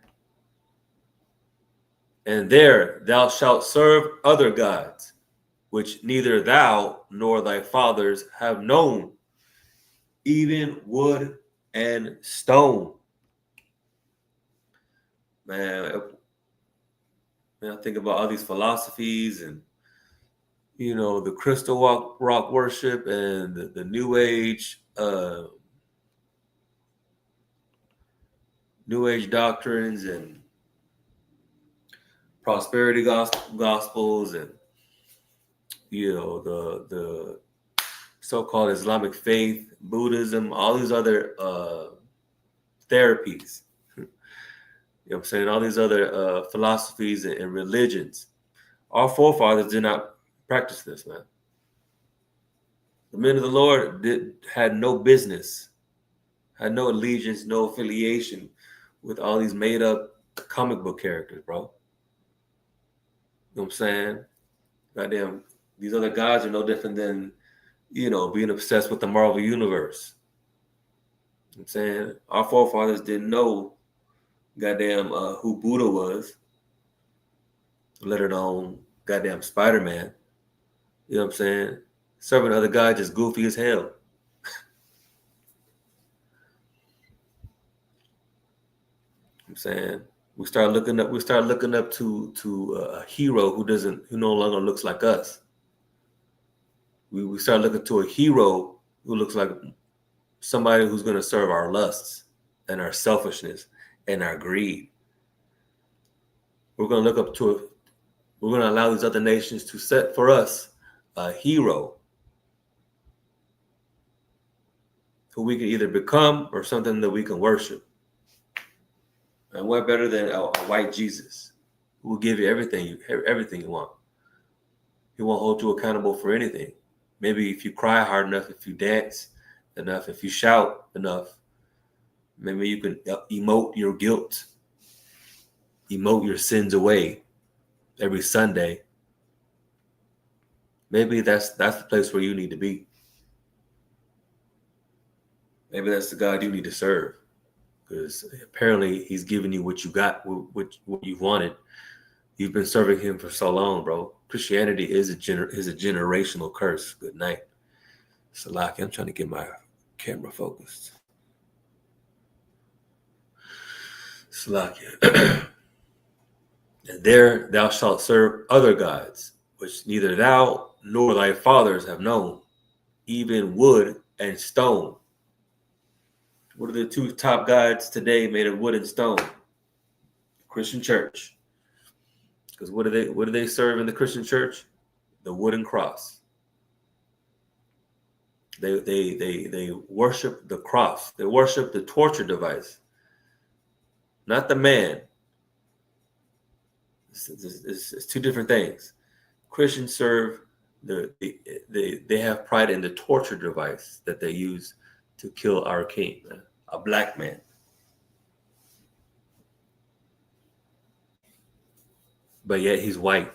And there thou shalt serve other gods, which neither thou nor thy fathers have known, even wood and stone. Man, I think about all these philosophies and the crystal rock worship and the New Age doctrines and prosperity gospels and the so-called Islamic faith, Buddhism, all these other therapies. You know what I'm saying? All these other philosophies and religions. Our forefathers did not practice this, man. The men of the Lord had no business, had no allegiance, no affiliation with all these made up comic book characters, bro. You know what I'm saying? Goddamn, these other gods are no different than, being obsessed with the Marvel universe. You know what I'm saying? Our forefathers didn't know goddamn who Buddha was, let alone goddamn Spider-Man. You know what I'm saying? Serving other guys just goofy as hell. I'm saying we start looking up to a hero who no longer looks like us. We start looking to a hero who looks like somebody who's going to serve our lusts and our selfishness and our greed. We're going to look up to it. We're going to allow these other nations to set for us a hero who we can either become or something that we can worship. And what better than a white Jesus who will give you everything you want. He won't hold you accountable for anything. Maybe if you cry hard enough, if you dance enough, if you shout enough, maybe you can emote your guilt, emote your sins away every Sunday. Maybe that's the place where you need to be. Maybe that's the God you need to serve, because apparently he's giving you what you got, what you wanted. You've been serving him for so long, bro. Christianity is a generational curse. Good night. Salaki, I'm trying to get my camera focused. Salaki. And there thou shalt serve other gods, which neither thou nor thy fathers have known, even wood and stone. What are the two top gods today made of wood and stone? Christian church. Because what do they serve in the Christian church? The wooden cross. They worship the cross. They worship the torture device, not the man. It's two different things. Christians serve they have pride in the torture device that they use to kill our king, a black man. But yet he's white.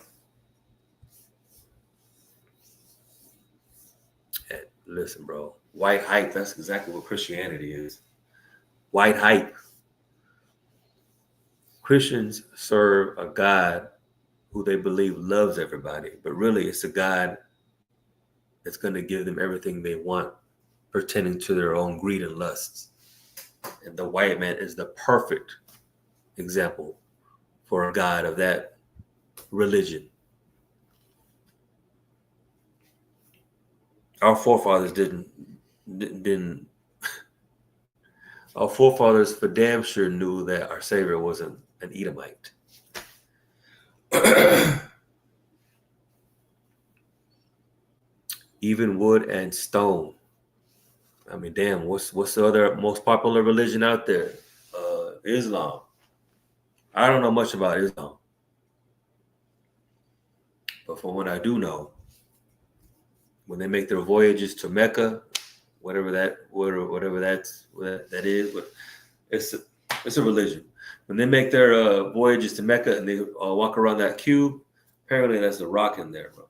And listen, bro, white hype, that's exactly what Christianity is. White hype. Christians serve a God who they believe loves everybody, but really it's a God that's going to give them everything they want, pertaining to their own greed and lusts. And the white man is the perfect example for a God of that religion. Our forefathers didn't our forefathers for damn sure knew that our Savior wasn't an Edomite. Even wood and stone. I mean, damn, what's the other most popular religion out there? Islam. I don't know much about Islam. But from what I do know, when they make their voyages to Mecca, whatever that is, but it's a religion. When they make their voyages to Mecca and they walk around that cube, apparently there's a rock in there, bro.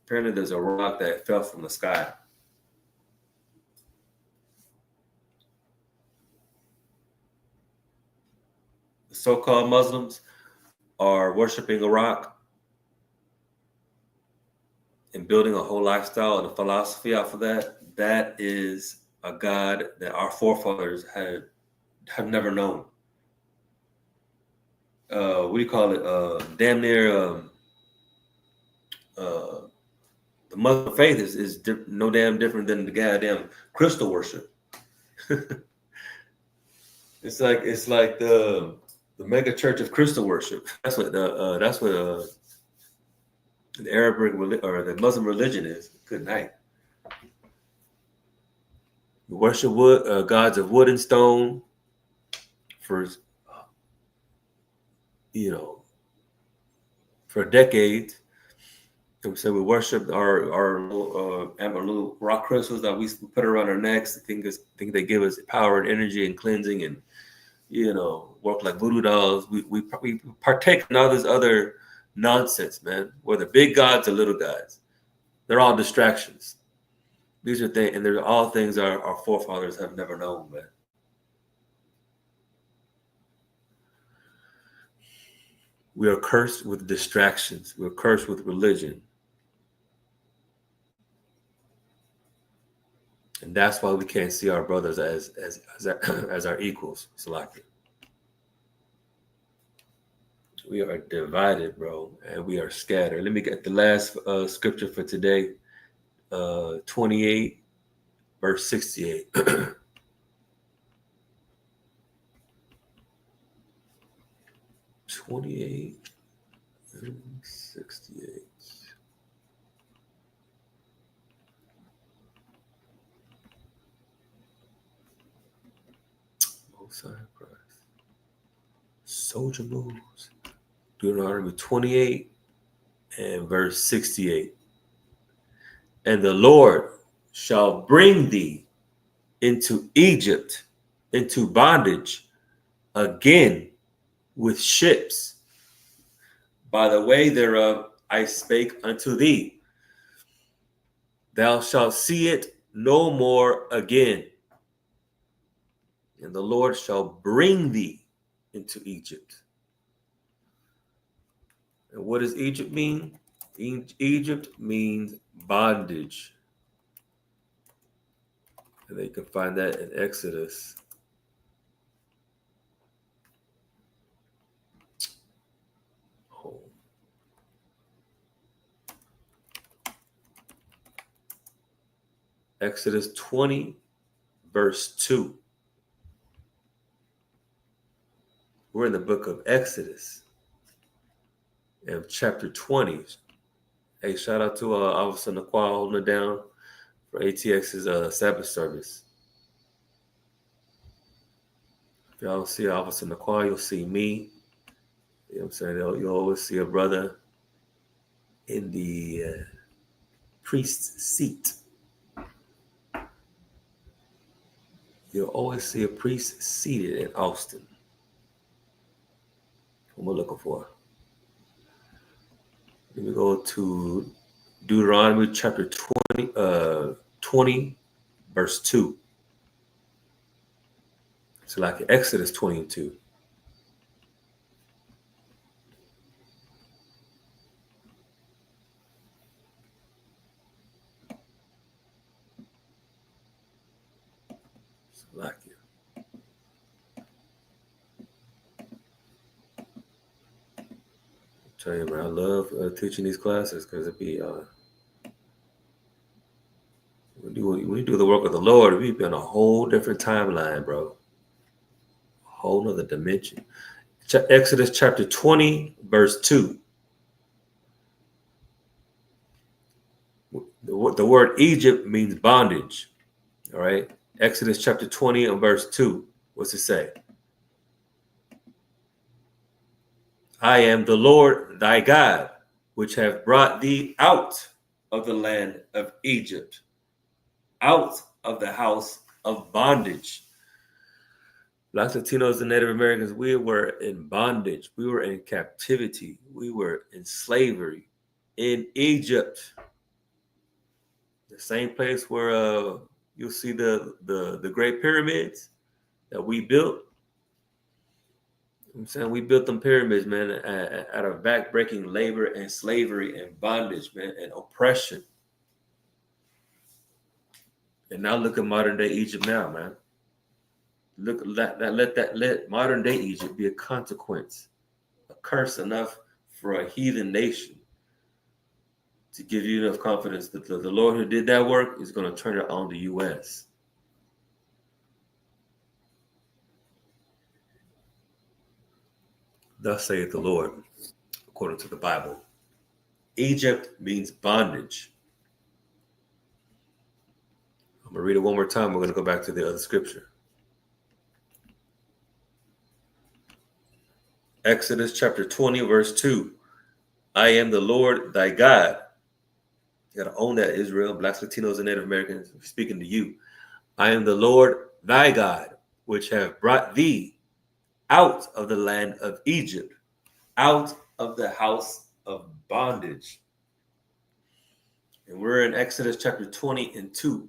Apparently there's a rock that fell from the sky. The so-called Muslims are worshiping a rock and building a whole lifestyle and a philosophy off of that. That is a God that our forefathers have never known. What do you call it? Damn near the Muslim faith is no damn different than the goddamn crystal worship. It's like the mega church of crystal worship. That's what the Arabic or the Muslim religion is. Good night. We worship gods of wood and stone for decades. And so we worship our little rock crystals that we put around our necks. Think they give us power and energy and cleansing and work like voodoo dolls. We partake in all this other nonsense, man. Whether big gods or little gods, they're all distractions. These are things, and they're all things our forefathers have never known, man. We are cursed with distractions. We're cursed with religion. And that's why we can't see our brothers as our equals. Salaki. We are divided, bro, and we are scattered. Let me get the last scripture for today, 28, verse 68. 28 and 68. Most High Christ. Soldier moves. Deuteronomy 28 and verse 68. And the Lord shall bring thee into Egypt, into bondage, again with ships. By the way thereof I spake unto thee. Thou shalt see it no more again. And the Lord shall bring thee into Egypt. And what does Egypt mean? Egypt means bondage. And they can find that in Exodus. Oh. Exodus 20, verse 2. We're in the book of Exodus, in chapter 20. Hey, shout out to Officer Naquan holding it down for ATX's Sabbath service. If y'all see Officer Naquan, you'll see me. You know what I'm saying? You'll always see a brother in the priest's seat. You'll always see a priest seated in Austin. What am I looking for? Let me go to Deuteronomy chapter 20, verse 2. So like Exodus 20 and 2. So like it. Tell you, man, I love teaching these classes because it be when you do the work of the Lord, we be on a whole different timeline, bro. A whole nother dimension. Exodus chapter 20, verse 2. The word Egypt means bondage. All right. Exodus chapter 20 and verse 2. What's it say? I am the Lord thy God, which have brought thee out of the land of Egypt, out of the house of bondage. Black Latinos and Native Americans, we were in bondage. We were in captivity. We were in slavery in Egypt. The same place where you'll see the Great Pyramids that we built. I'm saying we built them pyramids, man, out of back-breaking labor and slavery and bondage, man, and oppression. And now look at modern day Egypt now, man. Let modern day Egypt be a consequence, a curse enough for a heathen nation to give you enough confidence that the Lord who did that work is going to turn it on the U.S. Thus saith the Lord, according to the Bible. Egypt means bondage. I'm going to read it one more time. We're going to go back to the other scripture. Exodus chapter 20, verse 2. I am the Lord thy God. You got to own that, Israel, Blacks, Latinos, and Native Americans. I'm speaking to you. I am the Lord thy God, which have brought thee out of the land of Egypt, out of the house of bondage. And we're in Exodus chapter 20 and 2.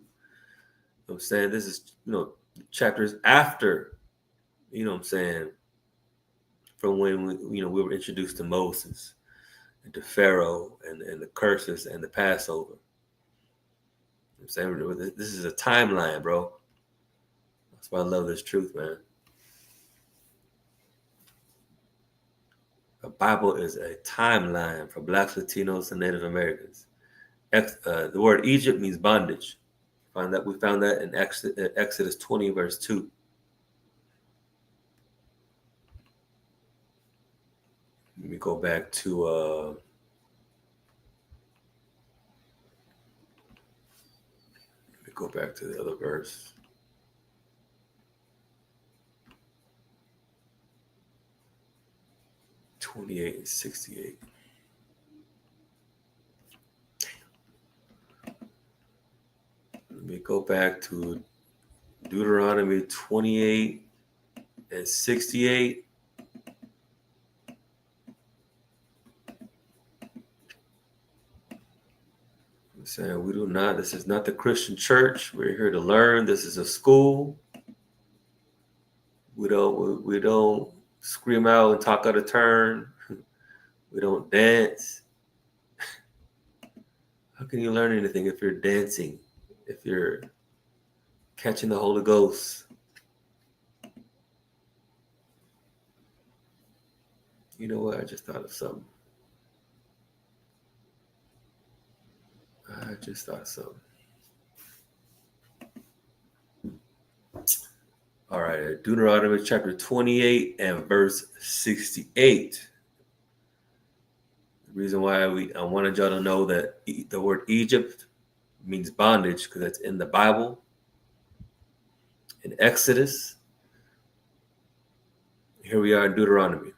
I'm saying this is, chapters after, I'm saying, from when we were introduced to Moses and to Pharaoh and the curses and the Passover. I'm saying this is a timeline, bro. That's why I love this truth, man. The Bible is a timeline for Blacks, Latinos, and Native Americans. The word Egypt means bondage. We found that in Exodus 20, verse 2. Let me go back to the other verse. (28 and 68). Let me go back to Deuteronomy 28 and 68. I'm saying this is not the Christian church. We're here to learn. This is a school. We don't scream out and talk out of turn. We don't dance. How can you learn anything if you're dancing? If you're catching the Holy Ghost? You know what? I just thought of something. All right, Deuteronomy chapter 28 and verse 68. The reason why I wanted y'all to know that the word Egypt means bondage, because that's in the Bible, in Exodus. Here we are in Deuteronomy.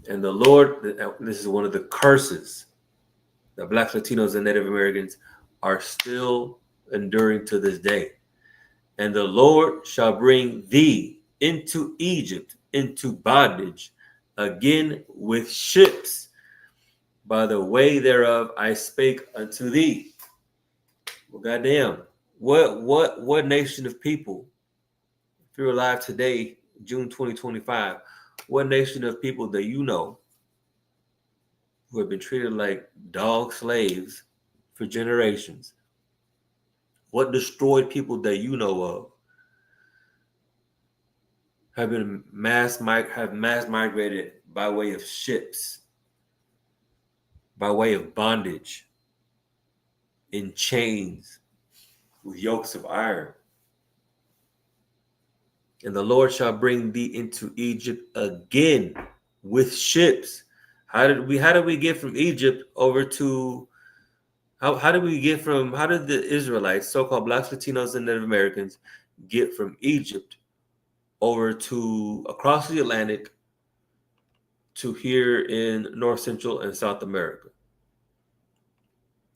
And the Lord, this is one of the curses that Blacks, Latinos, and Native Americans are still enduring to this day. And the Lord shall bring thee into Egypt, into bondage, again with ships, by the way thereof I spake unto thee. Well, goddamn, what nation of people, if you're alive today, June 2025, what nation of people that you know who have been treated like dog slaves for generations? What destroyed people that you know of have mass migrated by way of ships, by way of bondage, in chains, with yokes of iron? And the Lord shall bring thee into Egypt again with ships. How did we get from Egypt over to how did the Israelites, so-called Blacks, Latinos, and Native Americans, get from Egypt over to across the Atlantic to here in North, Central, and South America?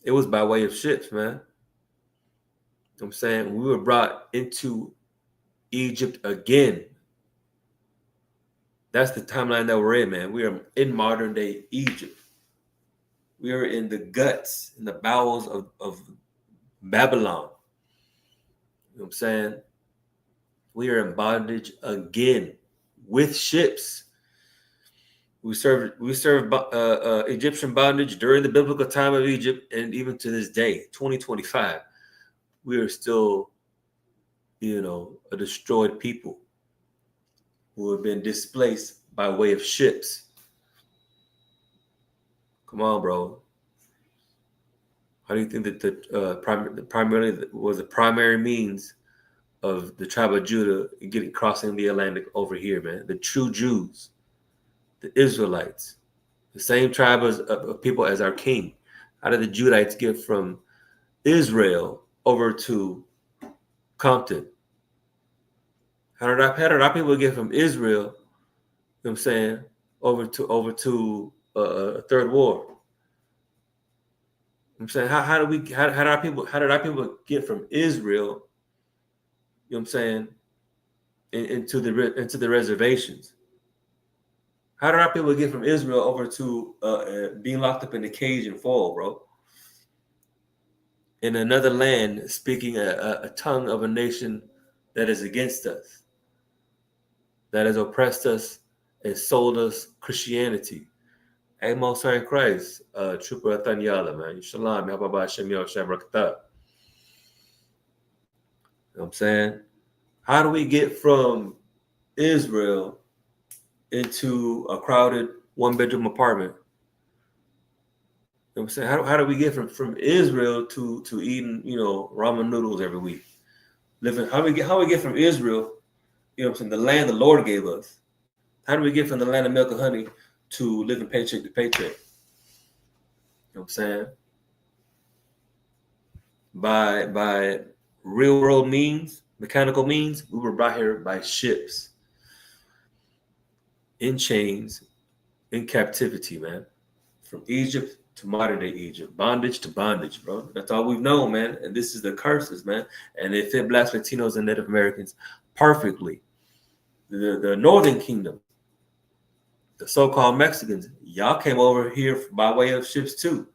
It was by way of ships, man. I'm saying we were brought into Egypt again. That's the timeline that we're in, man. We are in modern day Egypt. We are in the guts, in the bowels of Babylon. You know what I'm saying? We are in bondage again with ships. We served Egyptian bondage during the biblical time of Egypt, and even to this day, 2025, we are still, a destroyed people who have been displaced by way of ships. Come on, bro. How do you think that the primary means of the tribe of Judah crossing the Atlantic over here, man? The true Jews, the Israelites, the same tribe of people as our king. How did the Judites get from Israel over to Compton? How did our people get from Israel, you know what I'm saying, over to Third War? I'm saying, how did our people get from Israel, you know what I'm saying, into the reservations? How did our people get from Israel over to being locked up in a cage and fall, bro? In another land, speaking a tongue of a nation that is against us, that has oppressed us and sold us Christianity. Hey, Most High in Christ, Trooper Athanyala, man. Shalom, Yahweh Hashem Yahweh Barakatah. You know what I'm saying? How do we get from Israel into a crowded one-bedroom apartment? You know what I'm saying? How do we get from Israel to eating, ramen noodles every week? How do we get from Israel, you know what I'm saying, the land the Lord gave us? How do we get from the land of milk and honey to living paycheck to paycheck. You know what I'm saying? By real world means, mechanical means, we were brought here by ships, in chains, in captivity, man. From Egypt to modern day Egypt, bondage to bondage, bro. That's all we've known, man. And this is the curses, man. And they fit Blacks, Latinos, and Native Americans perfectly. The Northern Kingdom, the so-called Mexicans, y'all came over here by way of ships too. You know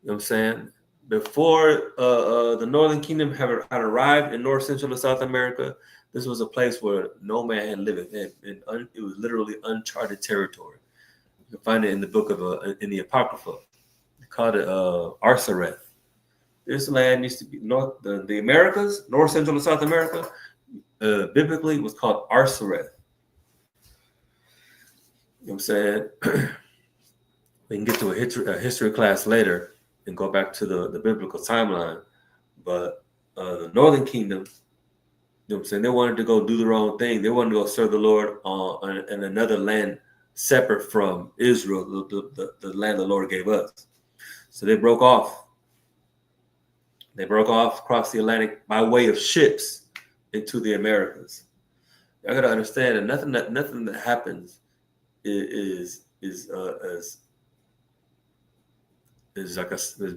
what I'm saying? Before the Northern Kingdom had arrived in North, Central, and South America, this was a place where no man had lived. It was literally uncharted territory. You can find it in the book of in the Apocrypha. They called it Arsareth. This land used to be the Americas, North, Central, and South America. Biblically, was called Arsareth. You know what I'm saying? We can get to a history class later and go back to the biblical timeline. But the Northern Kingdom, you know what I'm saying, they wanted to go do their own thing. They wanted to go serve the Lord in another land separate from Israel, the land the Lord gave us. So they broke off. They broke off across the Atlantic by way of ships into the Americas. I gotta understand that nothing that happens is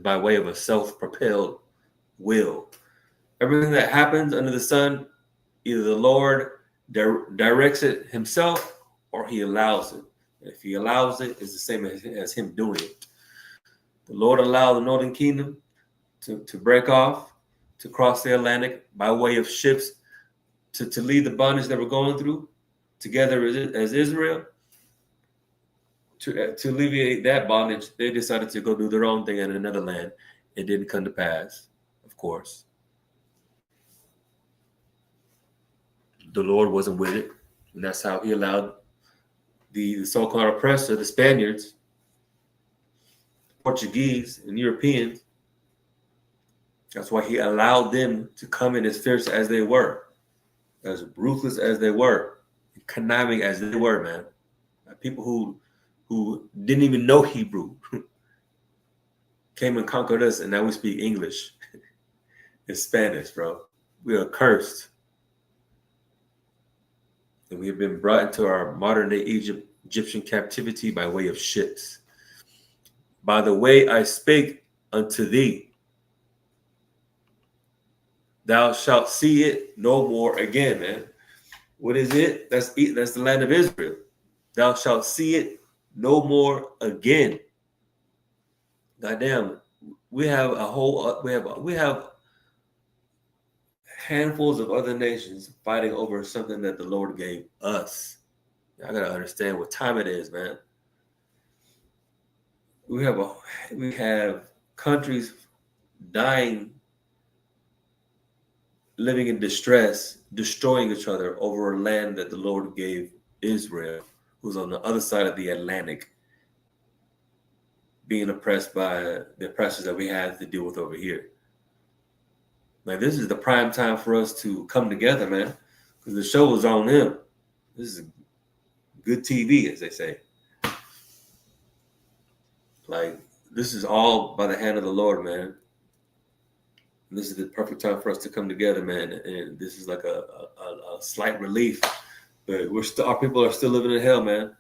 by way of a self-propelled will. Everything that happens under the sun, either the Lord directs it himself or he allows it. If he allows it, it's the same as him doing it. The Lord allowed the Northern Kingdom to break off, to cross the Atlantic by way of ships, to leave the bondage that we're going through together as Israel. To alleviate that bondage, they decided to go do their own thing in another land. It didn't come to pass, of course. The Lord wasn't with it, and that's how he allowed the so-called oppressor, the Spaniards, Portuguese, and Europeans. That's why he allowed them to come in as fierce as they were, as ruthless as they were, conniving as they were, man. People who didn't even know Hebrew came and conquered us, and now we speak English and Spanish, bro. We are cursed. And we have been brought into our modern-day Egyptian captivity by way of ships. By the way I spake unto thee, thou shalt see it no more again, man. What is it? That's the land of Israel. Thou shalt see it no more again. Goddamn, we have we have handfuls of other nations fighting over something that the Lord gave us. I gotta understand what time it is, man. We have countries dying, living in distress, destroying each other over land that the Lord gave Israel, who's on the other side of the Atlantic, being oppressed by the oppressors that we have to deal with over here. Man, this is the prime time for us to come together, man, because the show is on them. This is good TV, as they say. Like, this is all by the hand of the Lord, man. And this is the perfect time for us to come together, man. And this is like a slight relief. But our people are still living in hell, man.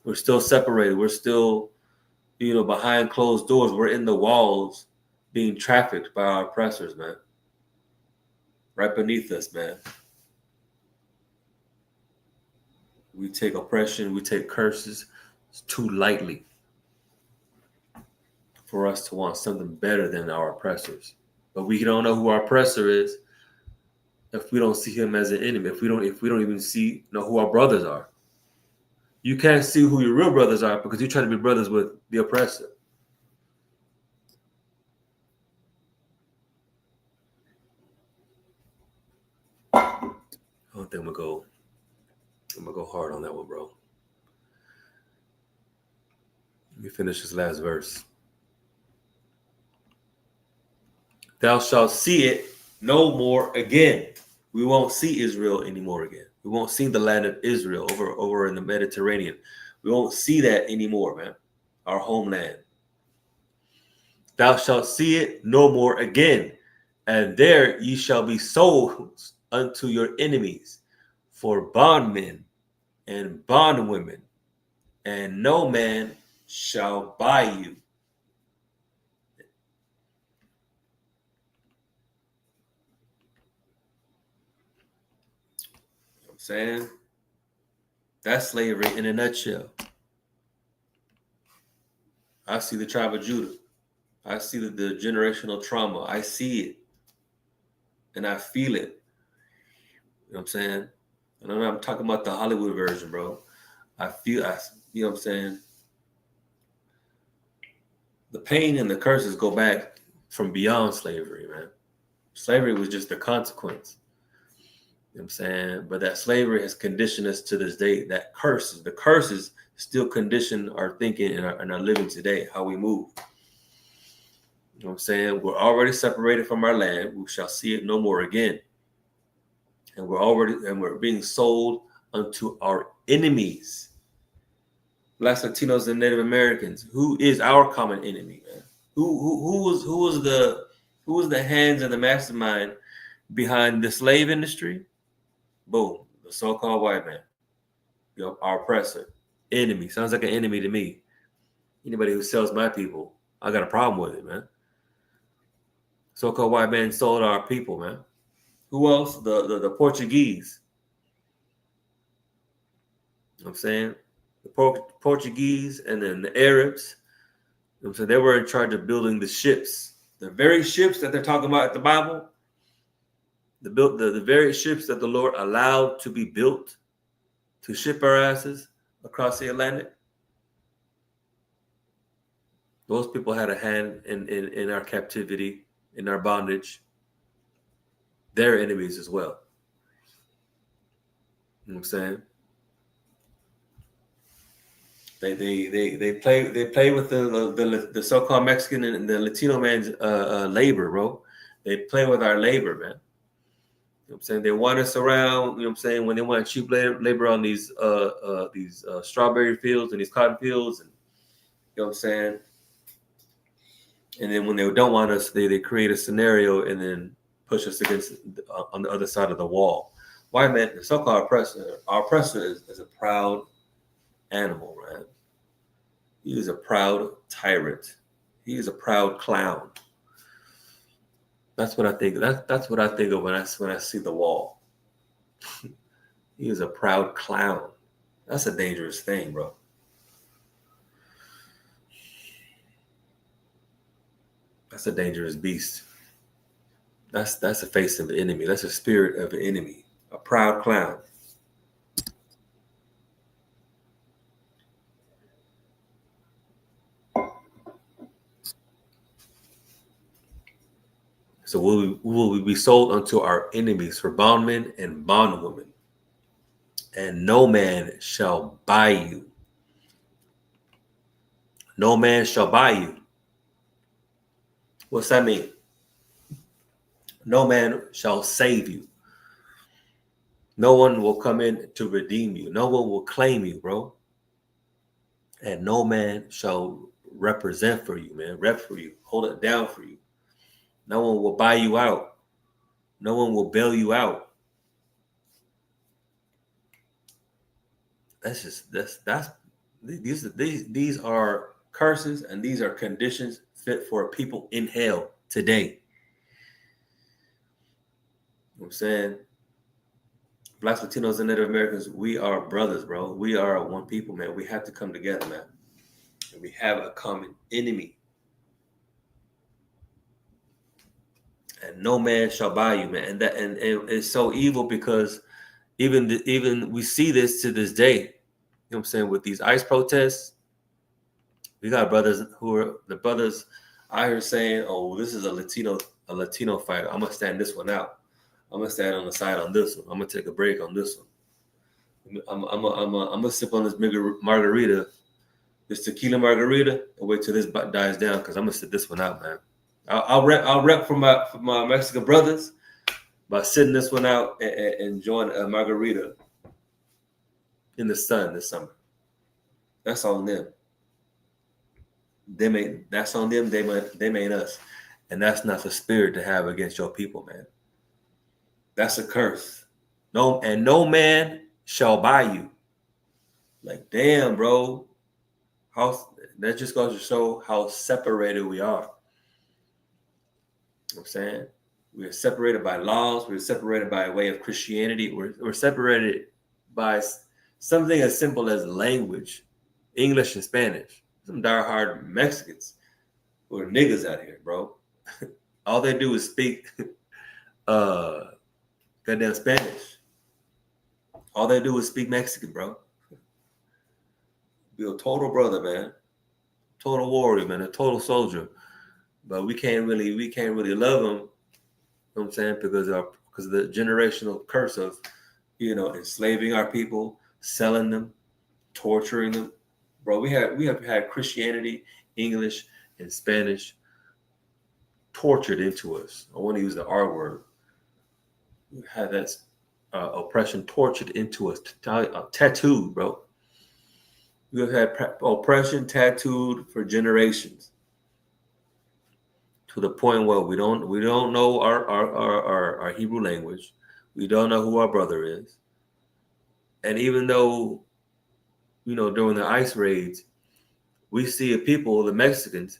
We're still separated. We're still, behind closed doors. We're in the walls being trafficked by our oppressors, man. Right beneath us, man. We take oppression, we take curses too lightly for us to want something better than our oppressors. But we don't know who our oppressor is if we don't see him as an enemy, if we don't even know who our brothers are. You can't see who your real brothers are because you try to be brothers with the oppressor. I don't think I'm gonna go hard on that one, bro. Let me finish this last verse. Thou shalt see it no more again. We won't see Israel anymore again. We won't see the land of Israel over in the Mediterranean. We won't see that anymore, man. Our homeland. Thou shalt see it no more again, and there ye shall be sold unto your enemies for bondmen and bondwomen, and no man shall buy you. You know what I'm saying? That's slavery in a nutshell. I see the tribe of Judah. I see the generational trauma. I see it. And I feel it. You know what I'm saying? And I'm talking about the Hollywood version, bro. You know what I'm saying? The pain and the curses go back from beyond slavery, man. Slavery was just the consequence. You know what I'm saying? But that slavery has conditioned us to this day. The curses still condition our thinking and our living today, how we move. You know what I'm saying? We're already separated from our land. We shall see it no more again. And we're being sold unto our enemies. Blacks, Latinos, and Native Americans. Who is our common enemy, man? Who was the hands and the mastermind behind the slave industry? Boom, the so-called white man. You know, our oppressor. Enemy. Sounds like an enemy to me. Anybody who sells my people, I got a problem with it, man. So-called white man sold our people, man. Who else? The Portuguese. You know what I'm saying? The Portuguese and then the Arabs. You know what I'm saying? They were in charge of building the ships. The very ships that they're talking about in the Bible. The very ships that the Lord allowed to be built to ship our asses across the Atlantic. Those people had a hand in our captivity, in our bondage. They're enemies as well. You know what I'm saying? They play with the so-called Mexican and the Latino man's labor, bro. They play with our labor, man. You know what I'm saying? They want us around, you know what I'm saying, when they want cheap labor on these strawberry fields and these cotton fields, and you know what I'm saying? And then when they don't want us, they create a scenario and then push us against on the other side of the wall. White man, the so-called oppressor, our oppressor is a proud animal, man. He is a proud tyrant. He is a proud clown. That's what I think. That's what I think of when I see the wall. He is a proud clown. That's a dangerous thing, bro. That's a dangerous beast. That's the face of the enemy. That's a spirit of the enemy. A proud clown. So will we be sold unto our enemies for bondmen and bondwomen, and no man shall buy you. No man shall buy you. What's that mean? No man shall save you. No one will come in to redeem you. No one will claim you, bro. And no man shall represent for you, man. Rep for you. Hold it down for you. No one will buy you out. No one will bail you out. These are curses and these are conditions fit for people in hell today. You know what I'm saying? Blacks, Latinos, and Native Americans, we are brothers, bro. We are one people, man. We have to come together, man. And we have a common enemy. And no man shall buy you, man. And it's so evil because even we see this to this day. You know what I'm saying? With these ICE protests, we got brothers who are the brothers I hear saying, "Oh, this is a Latino fighter. I'm gonna stand this one out. I'm gonna stand on the side on this one. I'm gonna take a break on this one. I'm gonna sip on this margarita, this tequila margarita, and wait till this dies down because I'm gonna sit this one out, man. I'll rep for my Mexican brothers by sitting this one out and enjoying a margarita in the sun this summer. That's on them. That's on them. They made us, and that's not the spirit to have against your people, man. That's a curse. No, and no man shall buy you. Like, damn, bro. How that just goes to show how separated we are. You know what I'm saying? We're separated by laws. We're separated by a way of Christianity. We're separated by something as simple as language, English and Spanish. Some diehard Mexicans who are niggas out here, bro. All they do is speak goddamn Spanish. All they do is speak Mexican, bro. Be a total brother, man. Total warrior, man. A total soldier. But we can't really love them. You know what I'm saying? Because of the generational curse of, enslaving our people, selling them, torturing them. Bro, we have had Christianity, English, and Spanish tortured into us. I want to use the R word. We had that oppression tortured into us, tattooed, bro. We have had oppression tattooed for generations, to the point where we don't know our Hebrew language. We don't know who our brother is. And even though, during the ICE raids, we see people, the Mexicans,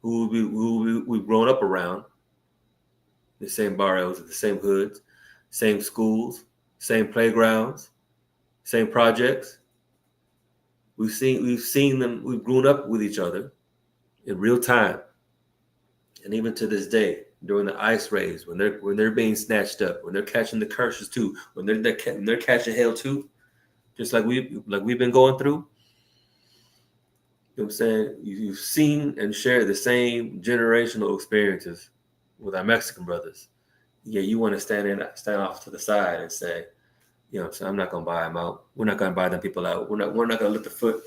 who we've grown up around, the same barrios, the same hoods, same schools, same playgrounds, same projects. We've seen them. We've grown up with each other in real time, and even to this day, during the ICE raids, when they're being snatched up, when they're catching the curses too, when they're catching hell too, just like we've been going through. You know what I'm saying? You've seen and shared the same generational experiences with our Mexican brothers. Yeah, you want to stand off to the side and say, so I'm not gonna buy them out. We're not gonna buy them people out. We're not gonna lift the foot.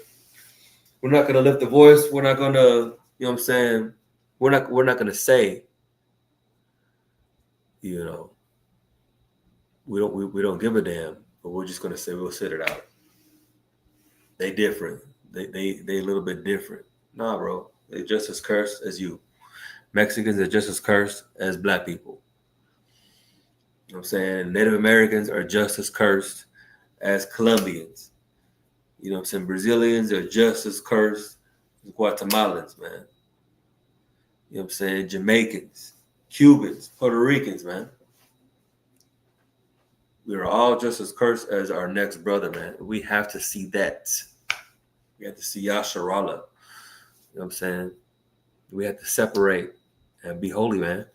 We're not gonna lift the voice. We're not gonna, you know what I'm saying? We're not gonna say, we don't give a damn, but we're just gonna say we'll sit it out. They different. They a little bit different. Nah, bro. They're just as cursed as you. Mexicans are just as cursed as black people. You know what I'm saying? Native Americans are just as cursed as Colombians. You know what I'm saying? Brazilians are just as cursed as Guatemalans, man. You know what I'm saying? Jamaicans, Cubans, Puerto Ricans, man. We are all just as cursed as our next brother, man. We have to see that. We have to see Yasharallah. You know what I'm saying? We have to separate and be holy, man.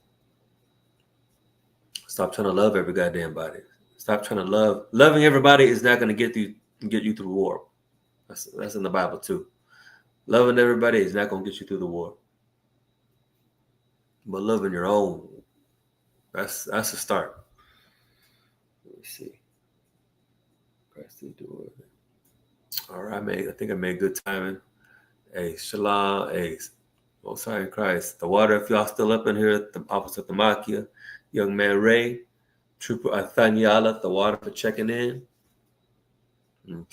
Stop trying to love every goddamn body. Stop trying to love. Loving everybody is not going to get you through war. That's in the Bible too. Loving everybody is not going to get you through the war. But loving your own, that's a start. Let me see. Press the door. All right, I think I made good timing. Hey, Shalom. Hey, Most High in Christ. The water, if y'all still up in here at the Office of Thamakia. Young man Ray, Trooper Athanyala, the water for checking in.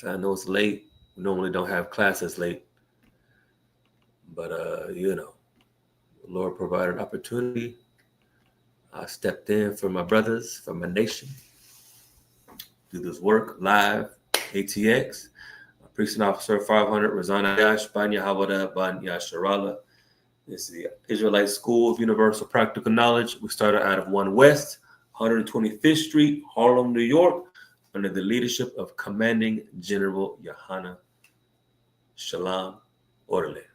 I know it's late. We normally don't have classes late. But, the Lord provided an opportunity. I stepped in for my brothers, for my nation. Do this work live, ATX. Precinct Officer 500, Razana Yash, Banya Havada, Banya Sharala. This is the Israelite School of Universal Practical Knowledge. We started out of 1 West, 125th Street, Harlem, New York, under the leadership of Commanding General Yohana Shalom Orale.